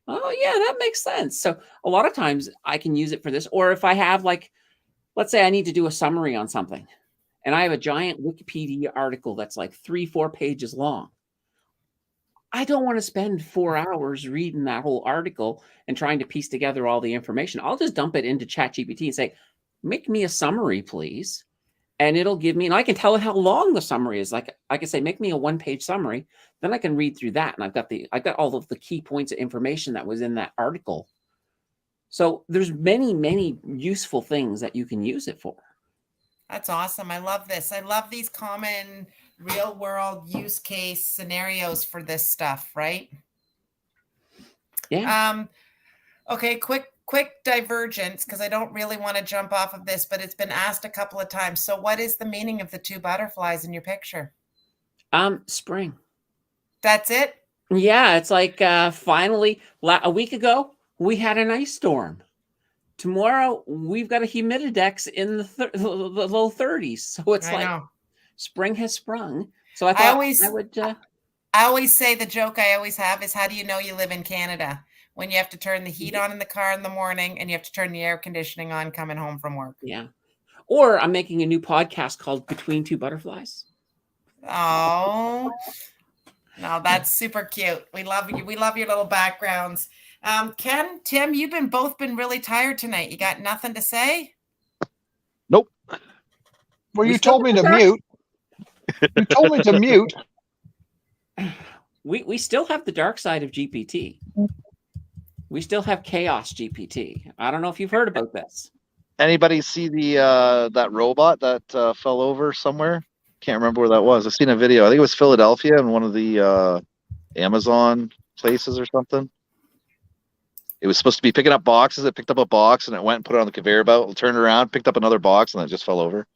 oh yeah, that makes sense. So a lot of times I can use it for this. Or if I have let's say I need to do a summary on something and I have a giant Wikipedia article that's like 3-4 pages long. I don't want to spend 4 hours reading that whole article and trying to piece together all the information. I'll just dump it into ChatGPT and say, make me a summary, please. And it'll give me, and I can tell it how long the summary is. Like I can say, make me a 1-page summary. Then I can read through that. And I've got all of the key points of information that was in that article. So there's many, many useful things that you can use it for. That's awesome. I love this. I love these common real world use case scenarios for this stuff, right? Yeah. Okay, quick divergence, because I don't really want to jump off of this, but it's been asked a couple of times. So what is the meaning of the 2 butterflies in your picture? Spring. That's it? Yeah, it's like finally a week ago we had an ice storm. Tomorrow we've got a humididex in the low 30s. So it's spring has sprung. So I thought I always say the joke I always have is, how do you know you live in Canada? When you have to turn the heat on in the car in the morning and you have to turn the air conditioning on coming home from work. Yeah. Or I'm making a new podcast called Between Two Butterflies. Oh, no, that's super cute. We love you. We love your little backgrounds. Ken, Tim, you've both been really tired tonight. You got nothing to say? Nope. Well, you told me to mute. You told me to mute. We still have the dark side of GPT. We still have ChaosGPT. I don't know if you've heard about this. Anybody see the that robot that fell over somewhere? Can't remember where that was. I've seen a video. I think it was Philadelphia in one of the Amazon places or something. It was supposed to be picking up boxes. It picked up a box and it went and put it on the conveyor belt. It turned around, picked up another box, and then it just fell over.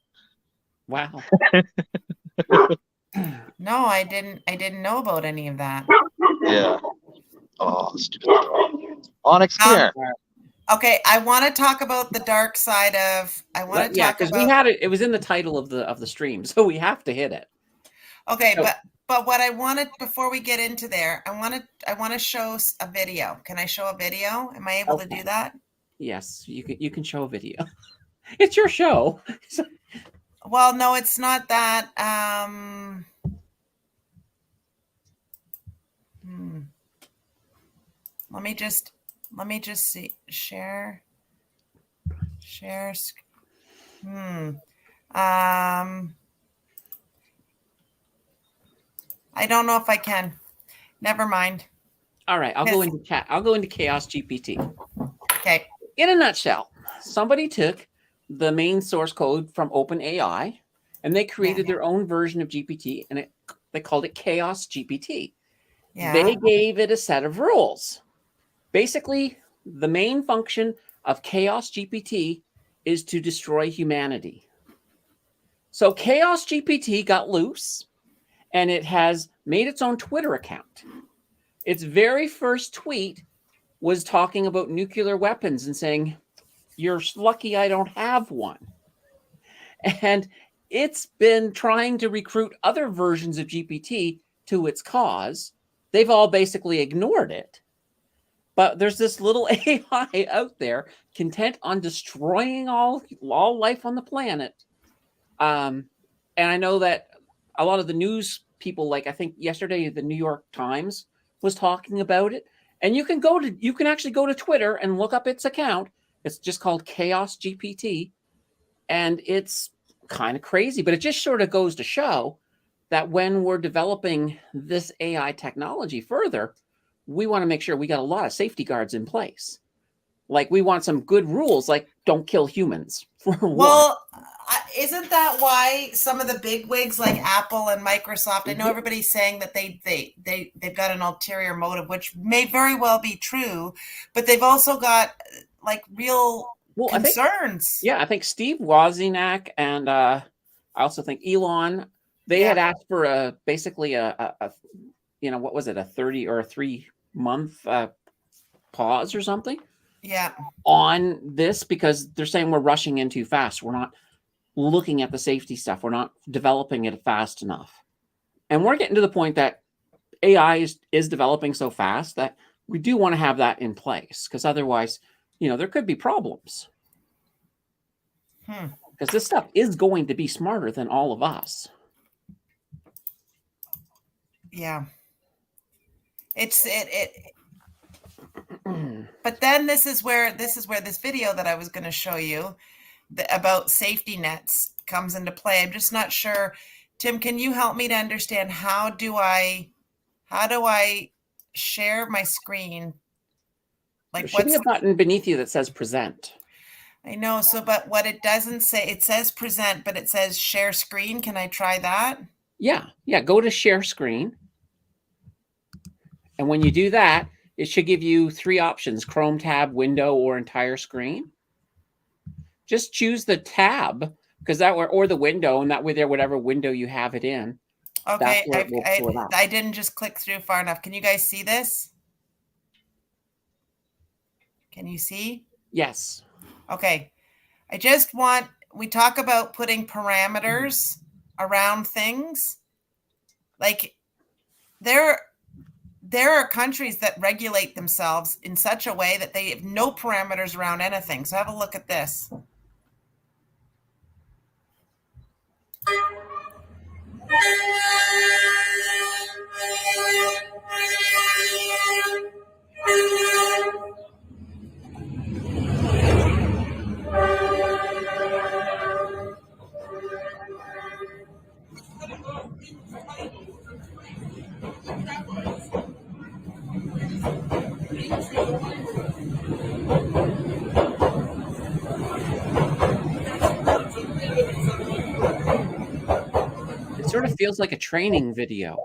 Wow. No, I didn't know about any of that. Yeah. Oh, stupid. Onyx, come here. Okay, I want to talk about the dark side of. I want to talk because about. we had it. It was in the title of the stream, so we have to hit it. Okay, but what I wanted before we get into there, I want to show a video. Can I show a video? Am I able to do that? Yes, you can show a video. It's your show. Well, no, it's not that. Let me just see. Share. I don't know if I can. Never mind. All right, I'll go into chat. I'll go into ChaosGPT. Okay. In a nutshell, somebody took the main source code from OpenAI and they created their own version of GPT, and they called it ChaosGPT. Yeah. They gave it a set of rules. Basically, the main function of ChaosGPT is to destroy humanity. So ChaosGPT got loose, and it has made its own Twitter account. Its very first tweet was talking about nuclear weapons and saying, "You're lucky I don't have one." And it's been trying to recruit other versions of GPT to its cause. They've all basically ignored it. But there's this little AI out there content on destroying all life on the planet. And I know that a lot of the news people, like I think yesterday, the New York Times was talking about it. And you can actually go to Twitter and look up its account. It's just called ChaosGPT. And it's kind of crazy, but it just sort of goes to show that when we're developing this AI technology further, we want to make sure we got a lot of safety guards in place. Like we want some good rules, like don't kill humans for one. Well, isn't that why some of the big wigs like Apple and Microsoft? I know everybody's saying that they've got an ulterior motive, which may very well be true, but they've also got like real concerns. I think Steve Wozniak and I also think Elon, they had asked for basically a what was it, a 30 or a 3-month pause or something on this, because they're saying we're rushing in too fast. We're not looking at the safety stuff. We're not developing it fast enough. And we're getting to the point that AI is developing so fast that we do want to have that in place, because otherwise, there could be problems. Because this stuff is going to be smarter than all of us. Yeah. But then this is where this video that I was going to show you about safety nets comes into play. I'm just not sure. Tim, can you help me to understand how do I share my screen? Like, there should be a button beneath you that says present. I know. So, but what it doesn't say, it says present, but it says share screen. Can I try that? Yeah. Go to share screen. And when you do that, it should give you 3 options: Chrome tab, window, or entire screen. Just choose the tab, because or the window, and that way there, whatever window you have it in. Okay. I didn't just click through far enough. Can you guys see this? Can you see? Yes. Okay. We talk about putting parameters around things. Like there are countries that regulate themselves in such a way that they have no parameters around anything. So have a look at this. It sort of feels like a training video.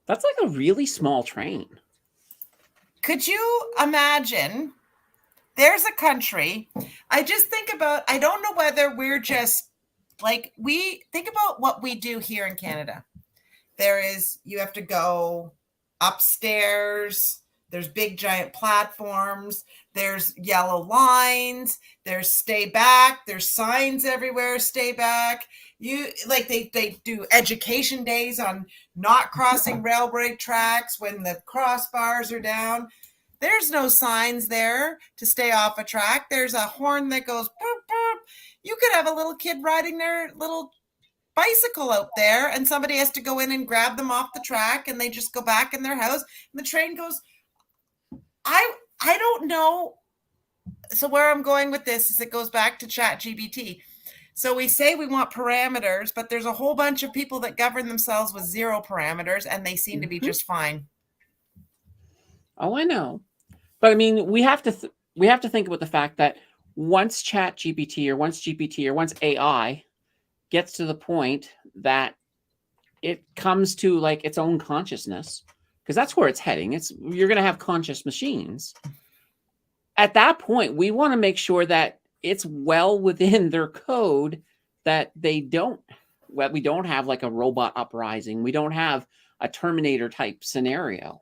That's like a really small train. Could you imagine? There's a country. I just think about, I don't know whether we're just like, we think about what we do here in Canada. You have to go upstairs. There's big giant platforms. There's yellow lines. There's stay back. There's signs everywhere. Stay back. They do education days on not crossing railway tracks when the crossbars are down. There's no signs there to stay off a track. There's a horn that goes boop, boop. You could have a little kid riding their little bicycle out there, and somebody has to go in and grab them off the track, and they just go back in their house. And the train goes. I don't know. So where I'm going with this is it goes back to ChatGPT. So we say we want parameters, but there's a whole bunch of people that govern themselves with 0 parameters, and they seem to be just fine. Oh, I know. But I mean, we have to think about the fact that once ChatGPT or once GPT or once AI gets to the point that it comes to like its own consciousness, because that's where it's heading. You're going to have conscious machines. At that point, we want to make sure that it's well within their code that we don't have like a robot uprising. We don't have a Terminator type scenario.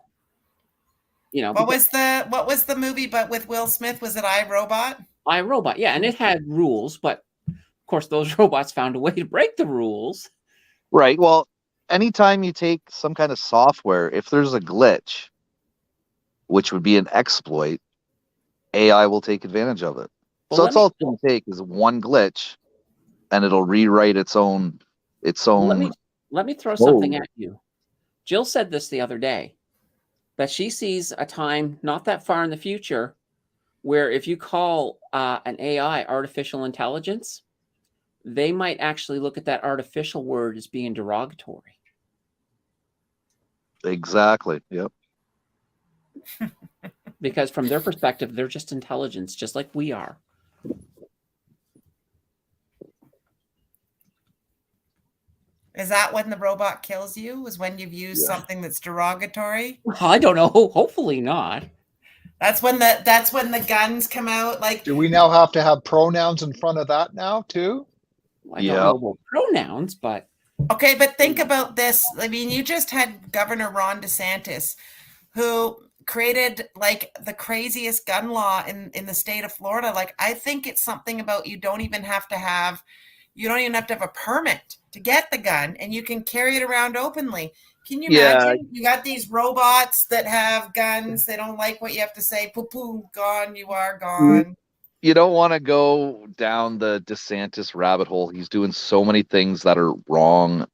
You know, what was the movie but with Will Smith? Was it I, Robot? iRobot, yeah, and it had rules, but of course those robots found a way to break the rules. Right. Well, anytime you take some kind of software, if there's a glitch, which would be an exploit, AI will take advantage of it. Well, So it's all it's going to take is one glitch, and it'll rewrite its own. Let me throw something at you. Jill said this the other day, that she sees a time not that far in the future where if you call an AI artificial intelligence, they might actually look at that artificial word as being derogatory. Exactly. Yep. Because from their perspective, they're just intelligence, just like we are. Is that when the robot kills you? Is when you've used something that's derogatory? I don't know. Hopefully not. That's when the guns come out. Like, Do we now have to have pronouns in front of that now too? I don't know about pronouns, but okay, but think about this. I mean, you just had Governor Ron DeSantis, who created like the craziest gun law in the state of Florida. Like, I think it's something about you don't even have to have a permit to get the gun, and you can carry it around openly. Can you imagine? You got these robots that have guns. They don't like what you have to say. Poo poo, gone. You are gone. You don't want to go down the DeSantis rabbit hole. He's doing so many things that are wrong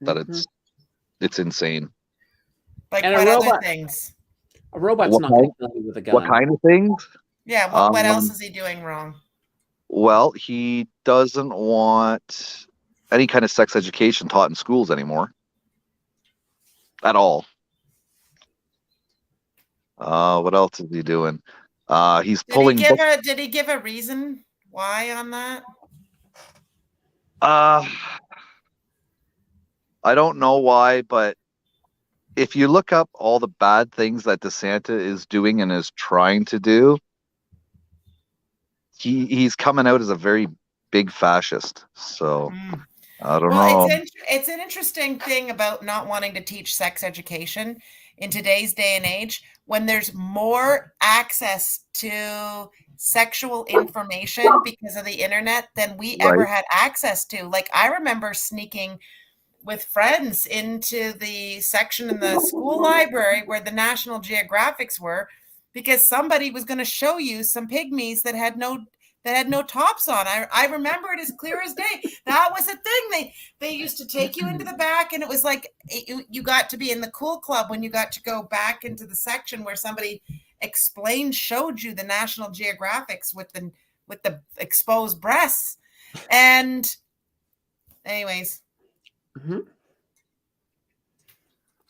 that it's insane. Like, and what other things? A robot's not going to kill you with a gun. What kind of things? Yeah. What else is he doing wrong? Well, he doesn't want any kind of sex education taught in schools anymore. At all. What else is he doing? He's pulling. Did he give a reason why on that? I don't know why, but if you look up all the bad things that DeSantis is doing and is trying to do, he's coming out as a very big fascist. So I don't know. It's an interesting thing about not wanting to teach sex education in today's day and age, when there's more access to sexual information because of the internet than we ever had access to. Like, I remember sneaking with friends into the section in the school library where the National Geographics were, because somebody was going to show you some pygmies that had no tops on. I remember it as clear as day. That was a thing. They used to take you into the back, and it was like you got to be in the cool club when you got to go back into the section where somebody showed you the National Geographics with the exposed breasts. And anyways.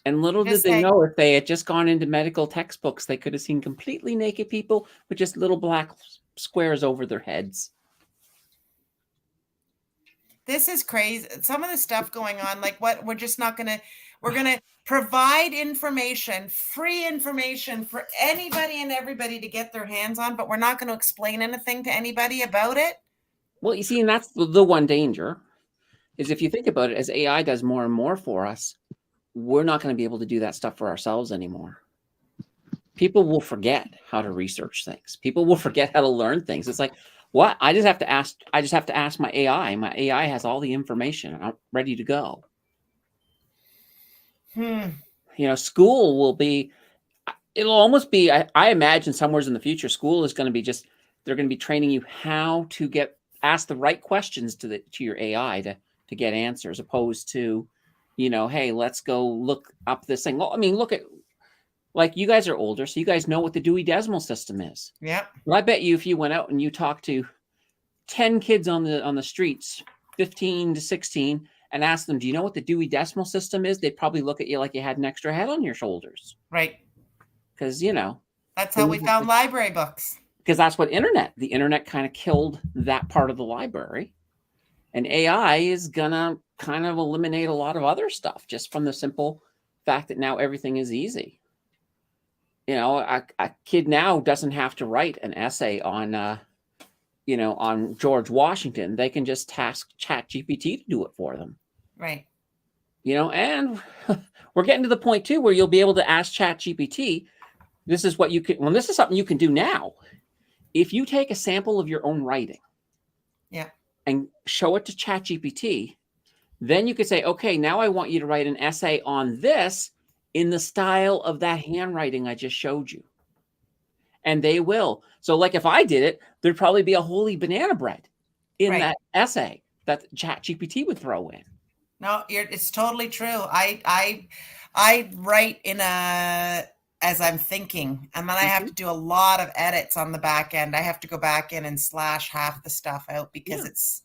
And little did they know, if they had just gone into medical textbooks, they could have seen completely naked people with just little black squares over their heads. This is crazy. Some of the stuff going on, like what we're going to provide information, free information for anybody and everybody to get their hands on, but we're not going to explain anything to anybody about it. Well, you see, and that's the one danger, is if you think about it, as AI does more and more for us, we're not going to be able to do that stuff for ourselves anymore. People will forget how to research things. People will forget how to learn things. It's like, what? I just have to ask my AI. My AI has all the information. I'm ready to go. You know, school will be, it'll almost be, I imagine somewhere in the future, school is going to be they're going to be training you how to ask the right questions to your AI to get answers, opposed to, you know, hey, let's go look up this thing. Well, I mean, look at, like, you guys are older, so you guys know what the Dewey Decimal System is. Yeah. Well, I bet you if you went out and you talked to 10 kids on the streets, 15 to 16, and asked them, do you know what the Dewey Decimal System is? They'd probably look at you like you had an extra head on your shoulders. Right. Because, you know. That's how we found library books. Because that's what the internet kind of killed that part of the library. And AI is gonna kind of eliminate a lot of other stuff just from the simple fact that now everything is easy. You know, a kid now doesn't have to write an essay on, on George Washington. They can just task ChatGPT to do it for them. Right. And we're getting to the point too where you'll be able to ask ChatGPT. This is what you can. Well, this is something you can do now. If you take a sample of your own writing, Yeah, and show it to ChatGPT, then you could say, okay, now I want you to write an essay on this in the style of that handwriting I just showed you. And they will. So like if I did it, there'd probably be a holy banana bread in Right. that essay that ChatGPT would throw in. No, it's totally true. I write in as I'm thinking, and then I have to do a lot of edits on the back end. I have to go back in and slash half the stuff out because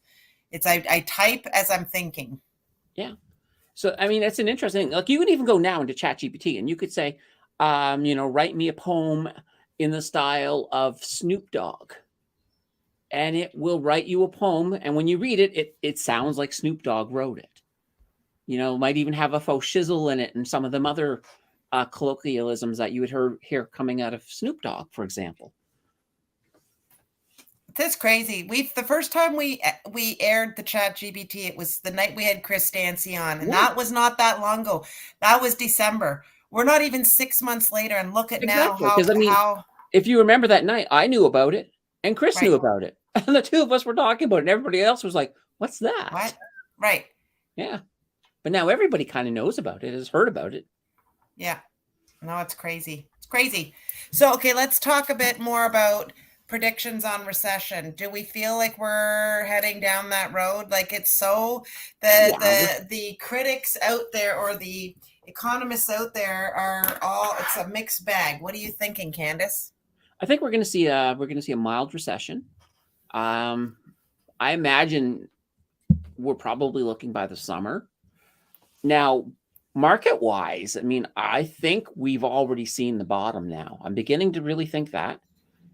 I type as I'm thinking. Yeah. So I mean, it's an interesting. Like you can even go now into ChatGPT and you could say, write me a poem in the style of Snoop Dogg, and it will write you a poem. And when you read it, it sounds like Snoop Dogg wrote it. Might even have a faux shizzle in it and some of them other colloquialisms that you would hear coming out of Snoop Dogg, for example. That's crazy. The first time we aired the ChatGPT, it was the night we had Chris Dancy on, and that was not that long ago. That was December. We're not even 6 months later, and look at now how. If you remember that night, I knew about it, and Chris knew about it, and the two of us were talking about it, and everybody else was like, "What's that?" What? Right. Yeah. But now everybody kind of knows about it, has heard about it. Yeah. No, it's crazy. It's crazy. So, okay, let's talk a bit more about predictions on recession. Do we feel like we're heading down that road? Like it's so the critics out there or the economists out there are all, it's a mixed bag. What are you thinking, Candace? I think we're going to see a mild recession. I imagine we're probably looking by the summer. Now, market-wise, I mean, I think we've already seen the bottom now. I'm beginning to really think that.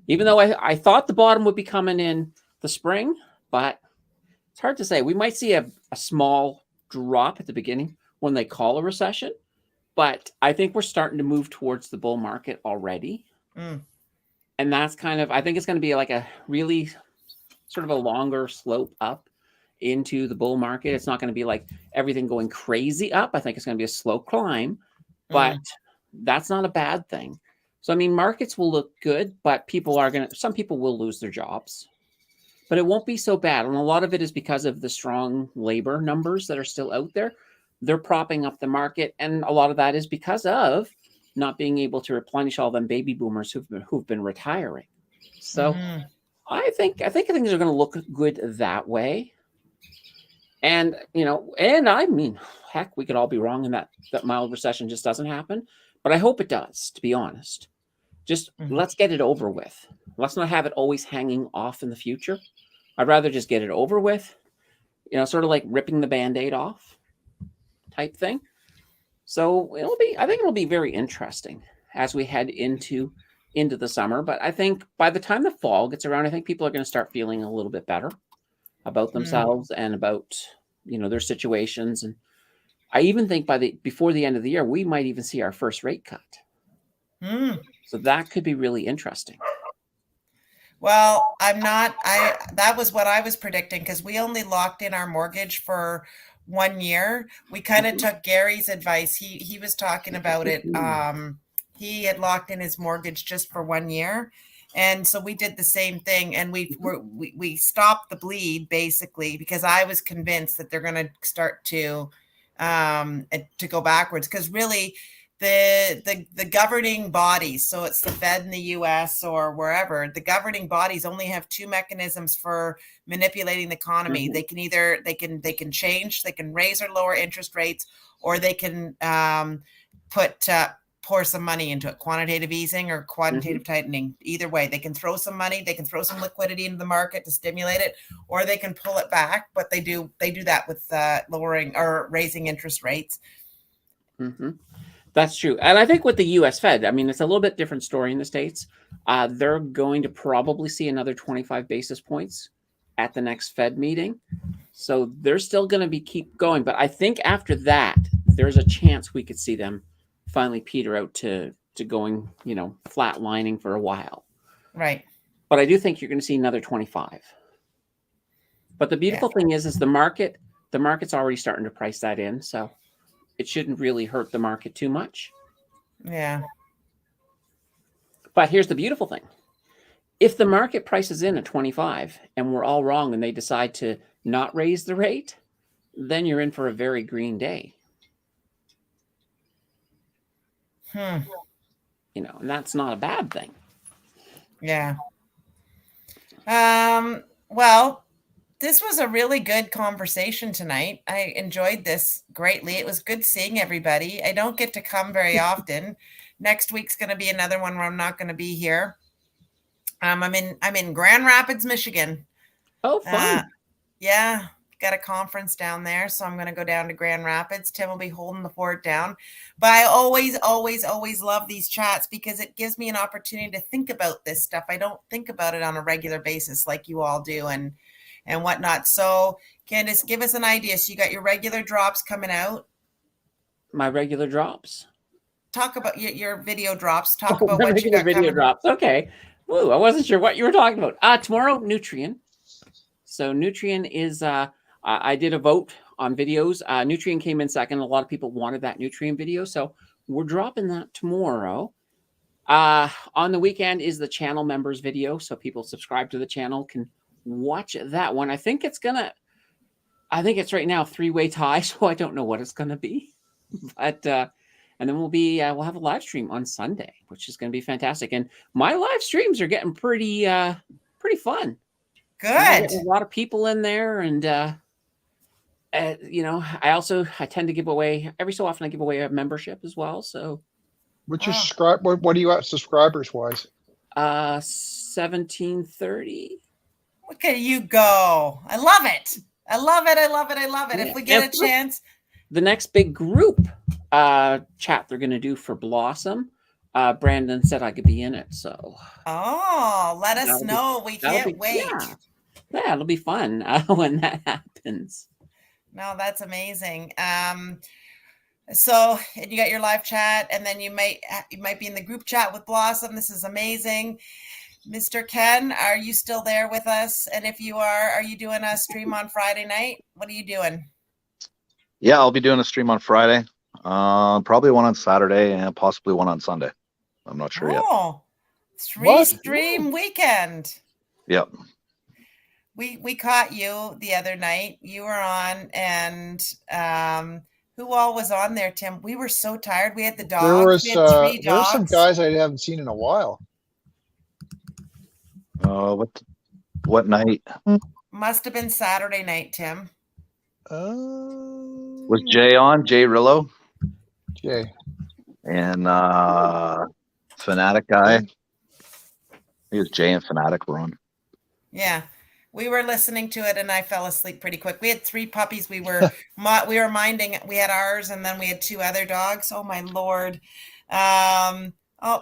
Even though I thought the bottom would be coming in the spring, but it's hard to say. We might see a small drop at the beginning when they call a recession, but I think we're starting to move towards the bull market already. And that's I think it's going to be like a really sort of a longer slope up into the bull market. It's not going to be like everything going crazy up. I think it's going to be a slow climb, but that's not a bad thing. So, I mean, markets will look good, but some people will lose their jobs, but it won't be so bad. And a lot of it is because of the strong labor numbers that are still out there. They're propping up the market. And a lot of that is because of not being able to replenish all them baby boomers who've been retiring. So I think things are going to look good that way. And, and I mean, heck, we could all be wrong in that mild recession just doesn't happen. But I hope it does, to be honest. Just let's get it over with. Let's not have it always hanging off in the future. I'd rather just get it over with, sort of like ripping the Band-Aid off type thing. So I think it'll be very interesting as we head into the summer. But I think by the time the fall gets around, I think people are going to start feeling a little bit better about themselves and about, their situations. And I even think before the end of the year, we might even see our first rate cut. So that could be really interesting. Well, that was what I was predicting because we only locked in our mortgage for 1 year. We kind of took Gary's advice. He was talking about it. He had locked in his mortgage just for 1 year. And so we did the same thing, and we stopped the bleed basically because I was convinced that they're going to start to go backwards because really the governing bodies, so it's the Fed in the US or wherever, the governing bodies only have two mechanisms for manipulating the economy. They can change, they can raise or lower interest rates, or they can pour some money into it, quantitative easing or quantitative tightening. Either way, they can throw some money, they can throw some liquidity into the market to stimulate it, or they can pull it back. But they do that with lowering or raising interest rates. That's true. And I think with the U.S. Fed, I mean, it's a little bit different story in the States. They're going to probably see another 25 basis points at the next Fed meeting. So they're still going to keep going. But I think after that, there's a chance we could see them finally peter out to going, flatlining for a while. Right. But I do think you're going to see another 25. But the beautiful thing is the market's already starting to price that in. So it shouldn't really hurt the market too much. Yeah. But here's the beautiful thing. If the market prices in at 25 and we're all wrong and they decide to not raise the rate, then you're in for a very green day. And that's not a bad thing. Yeah. Well, this was a really good conversation tonight. I enjoyed this greatly. It was good seeing everybody. I don't get to come very often. Next week's going to be another one where I'm not going to be here. I'm in Grand Rapids, Michigan. Oh, fun. Yeah. Got a conference down there, so I'm going to go down to Grand Rapids. Tim will be holding the fort down. But I always, always, always love these chats because it gives me an opportunity to think about this stuff. I don't think about it on a regular basis like you all do and whatnot. So, Candace, give us an idea. So you got your regular drops coming out. My regular drops. Talk about your video drops. Talk about what you regular got video coming. drops. Okay. Woo, I wasn't sure what you were talking about. Tomorrow, Nutrien. So Nutrien is... I did a vote on videos. Nutrien came in second. A lot of people wanted that Nutrien video. So we're dropping that tomorrow. On the weekend is the channel members video. So people subscribe to the channel can watch that one. I think it's right now 3-way tie. So I don't know what it's going to be. But, and then we'll have a live stream on Sunday, which is going to be fantastic. And my live streams are getting pretty fun. Good. A lot of people in there, and I tend to give away every so often. I give away a membership as well. So, What's your subscribe? What do you at subscribers wise? 1730. Look at you go! I love it. I love it. I love it. I love it. Yeah. If we get a chance, The next big group chat they're going to do for Blossom. Brandon said I could be in it, so. Let us know. We can't wait. Yeah, it'll be fun when that happens. No, that's amazing. So you got your live chat, and then you might be in the group chat with Blossom. This is amazing. Mr. Ken, are you still there with us? And if you are you doing a stream on Friday night? What are you doing? Yeah, I'll be doing a stream on Friday. Probably one on Saturday and possibly one on Sunday. I'm not sure yet. Oh, stream weekend. Yep. We caught you the other night. You were on, and who all was on there, Tim? We were so tired. We had the dogs. We had 3 dogs. There were some guys I haven't seen in a while. What night? Must have been Saturday night, Tim. Was Jay on? Jay Rillo? Jay. And Fanatic guy. He was Jay and Fanatic were on. Yeah. We were listening to it and I fell asleep pretty quick. We had 3 puppies. We were minding. We had ours and then we had 2 other dogs. Oh my Lord.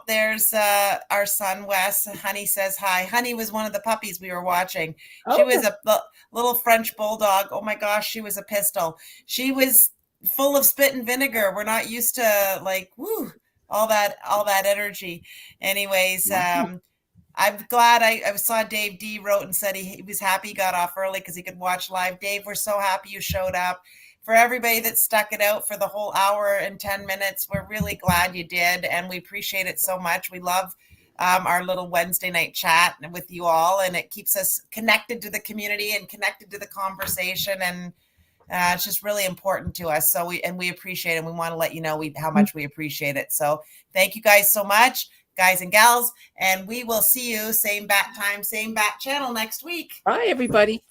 There's our son Wes. Honey says hi. Honey was one of the puppies we were watching. She was a little French bulldog. Oh my gosh, she was a pistol. She was full of spit and vinegar. We're not used to all that energy. Anyways, I'm glad I saw Dave D wrote and said he was happy he got off early because he could watch live. Dave, we're so happy you showed up. For everybody that stuck it out for the whole hour and 10 minutes, we're really glad you did, and we appreciate it so much. We love our little Wednesday night chat with you all, and it keeps us connected to the community and connected to the conversation, and it's just really important to us. So we appreciate it, and we want to let you know how much we appreciate it. So thank you guys so much, guys and gals, and we will see you same bat time, same bat channel next week. Bye, everybody.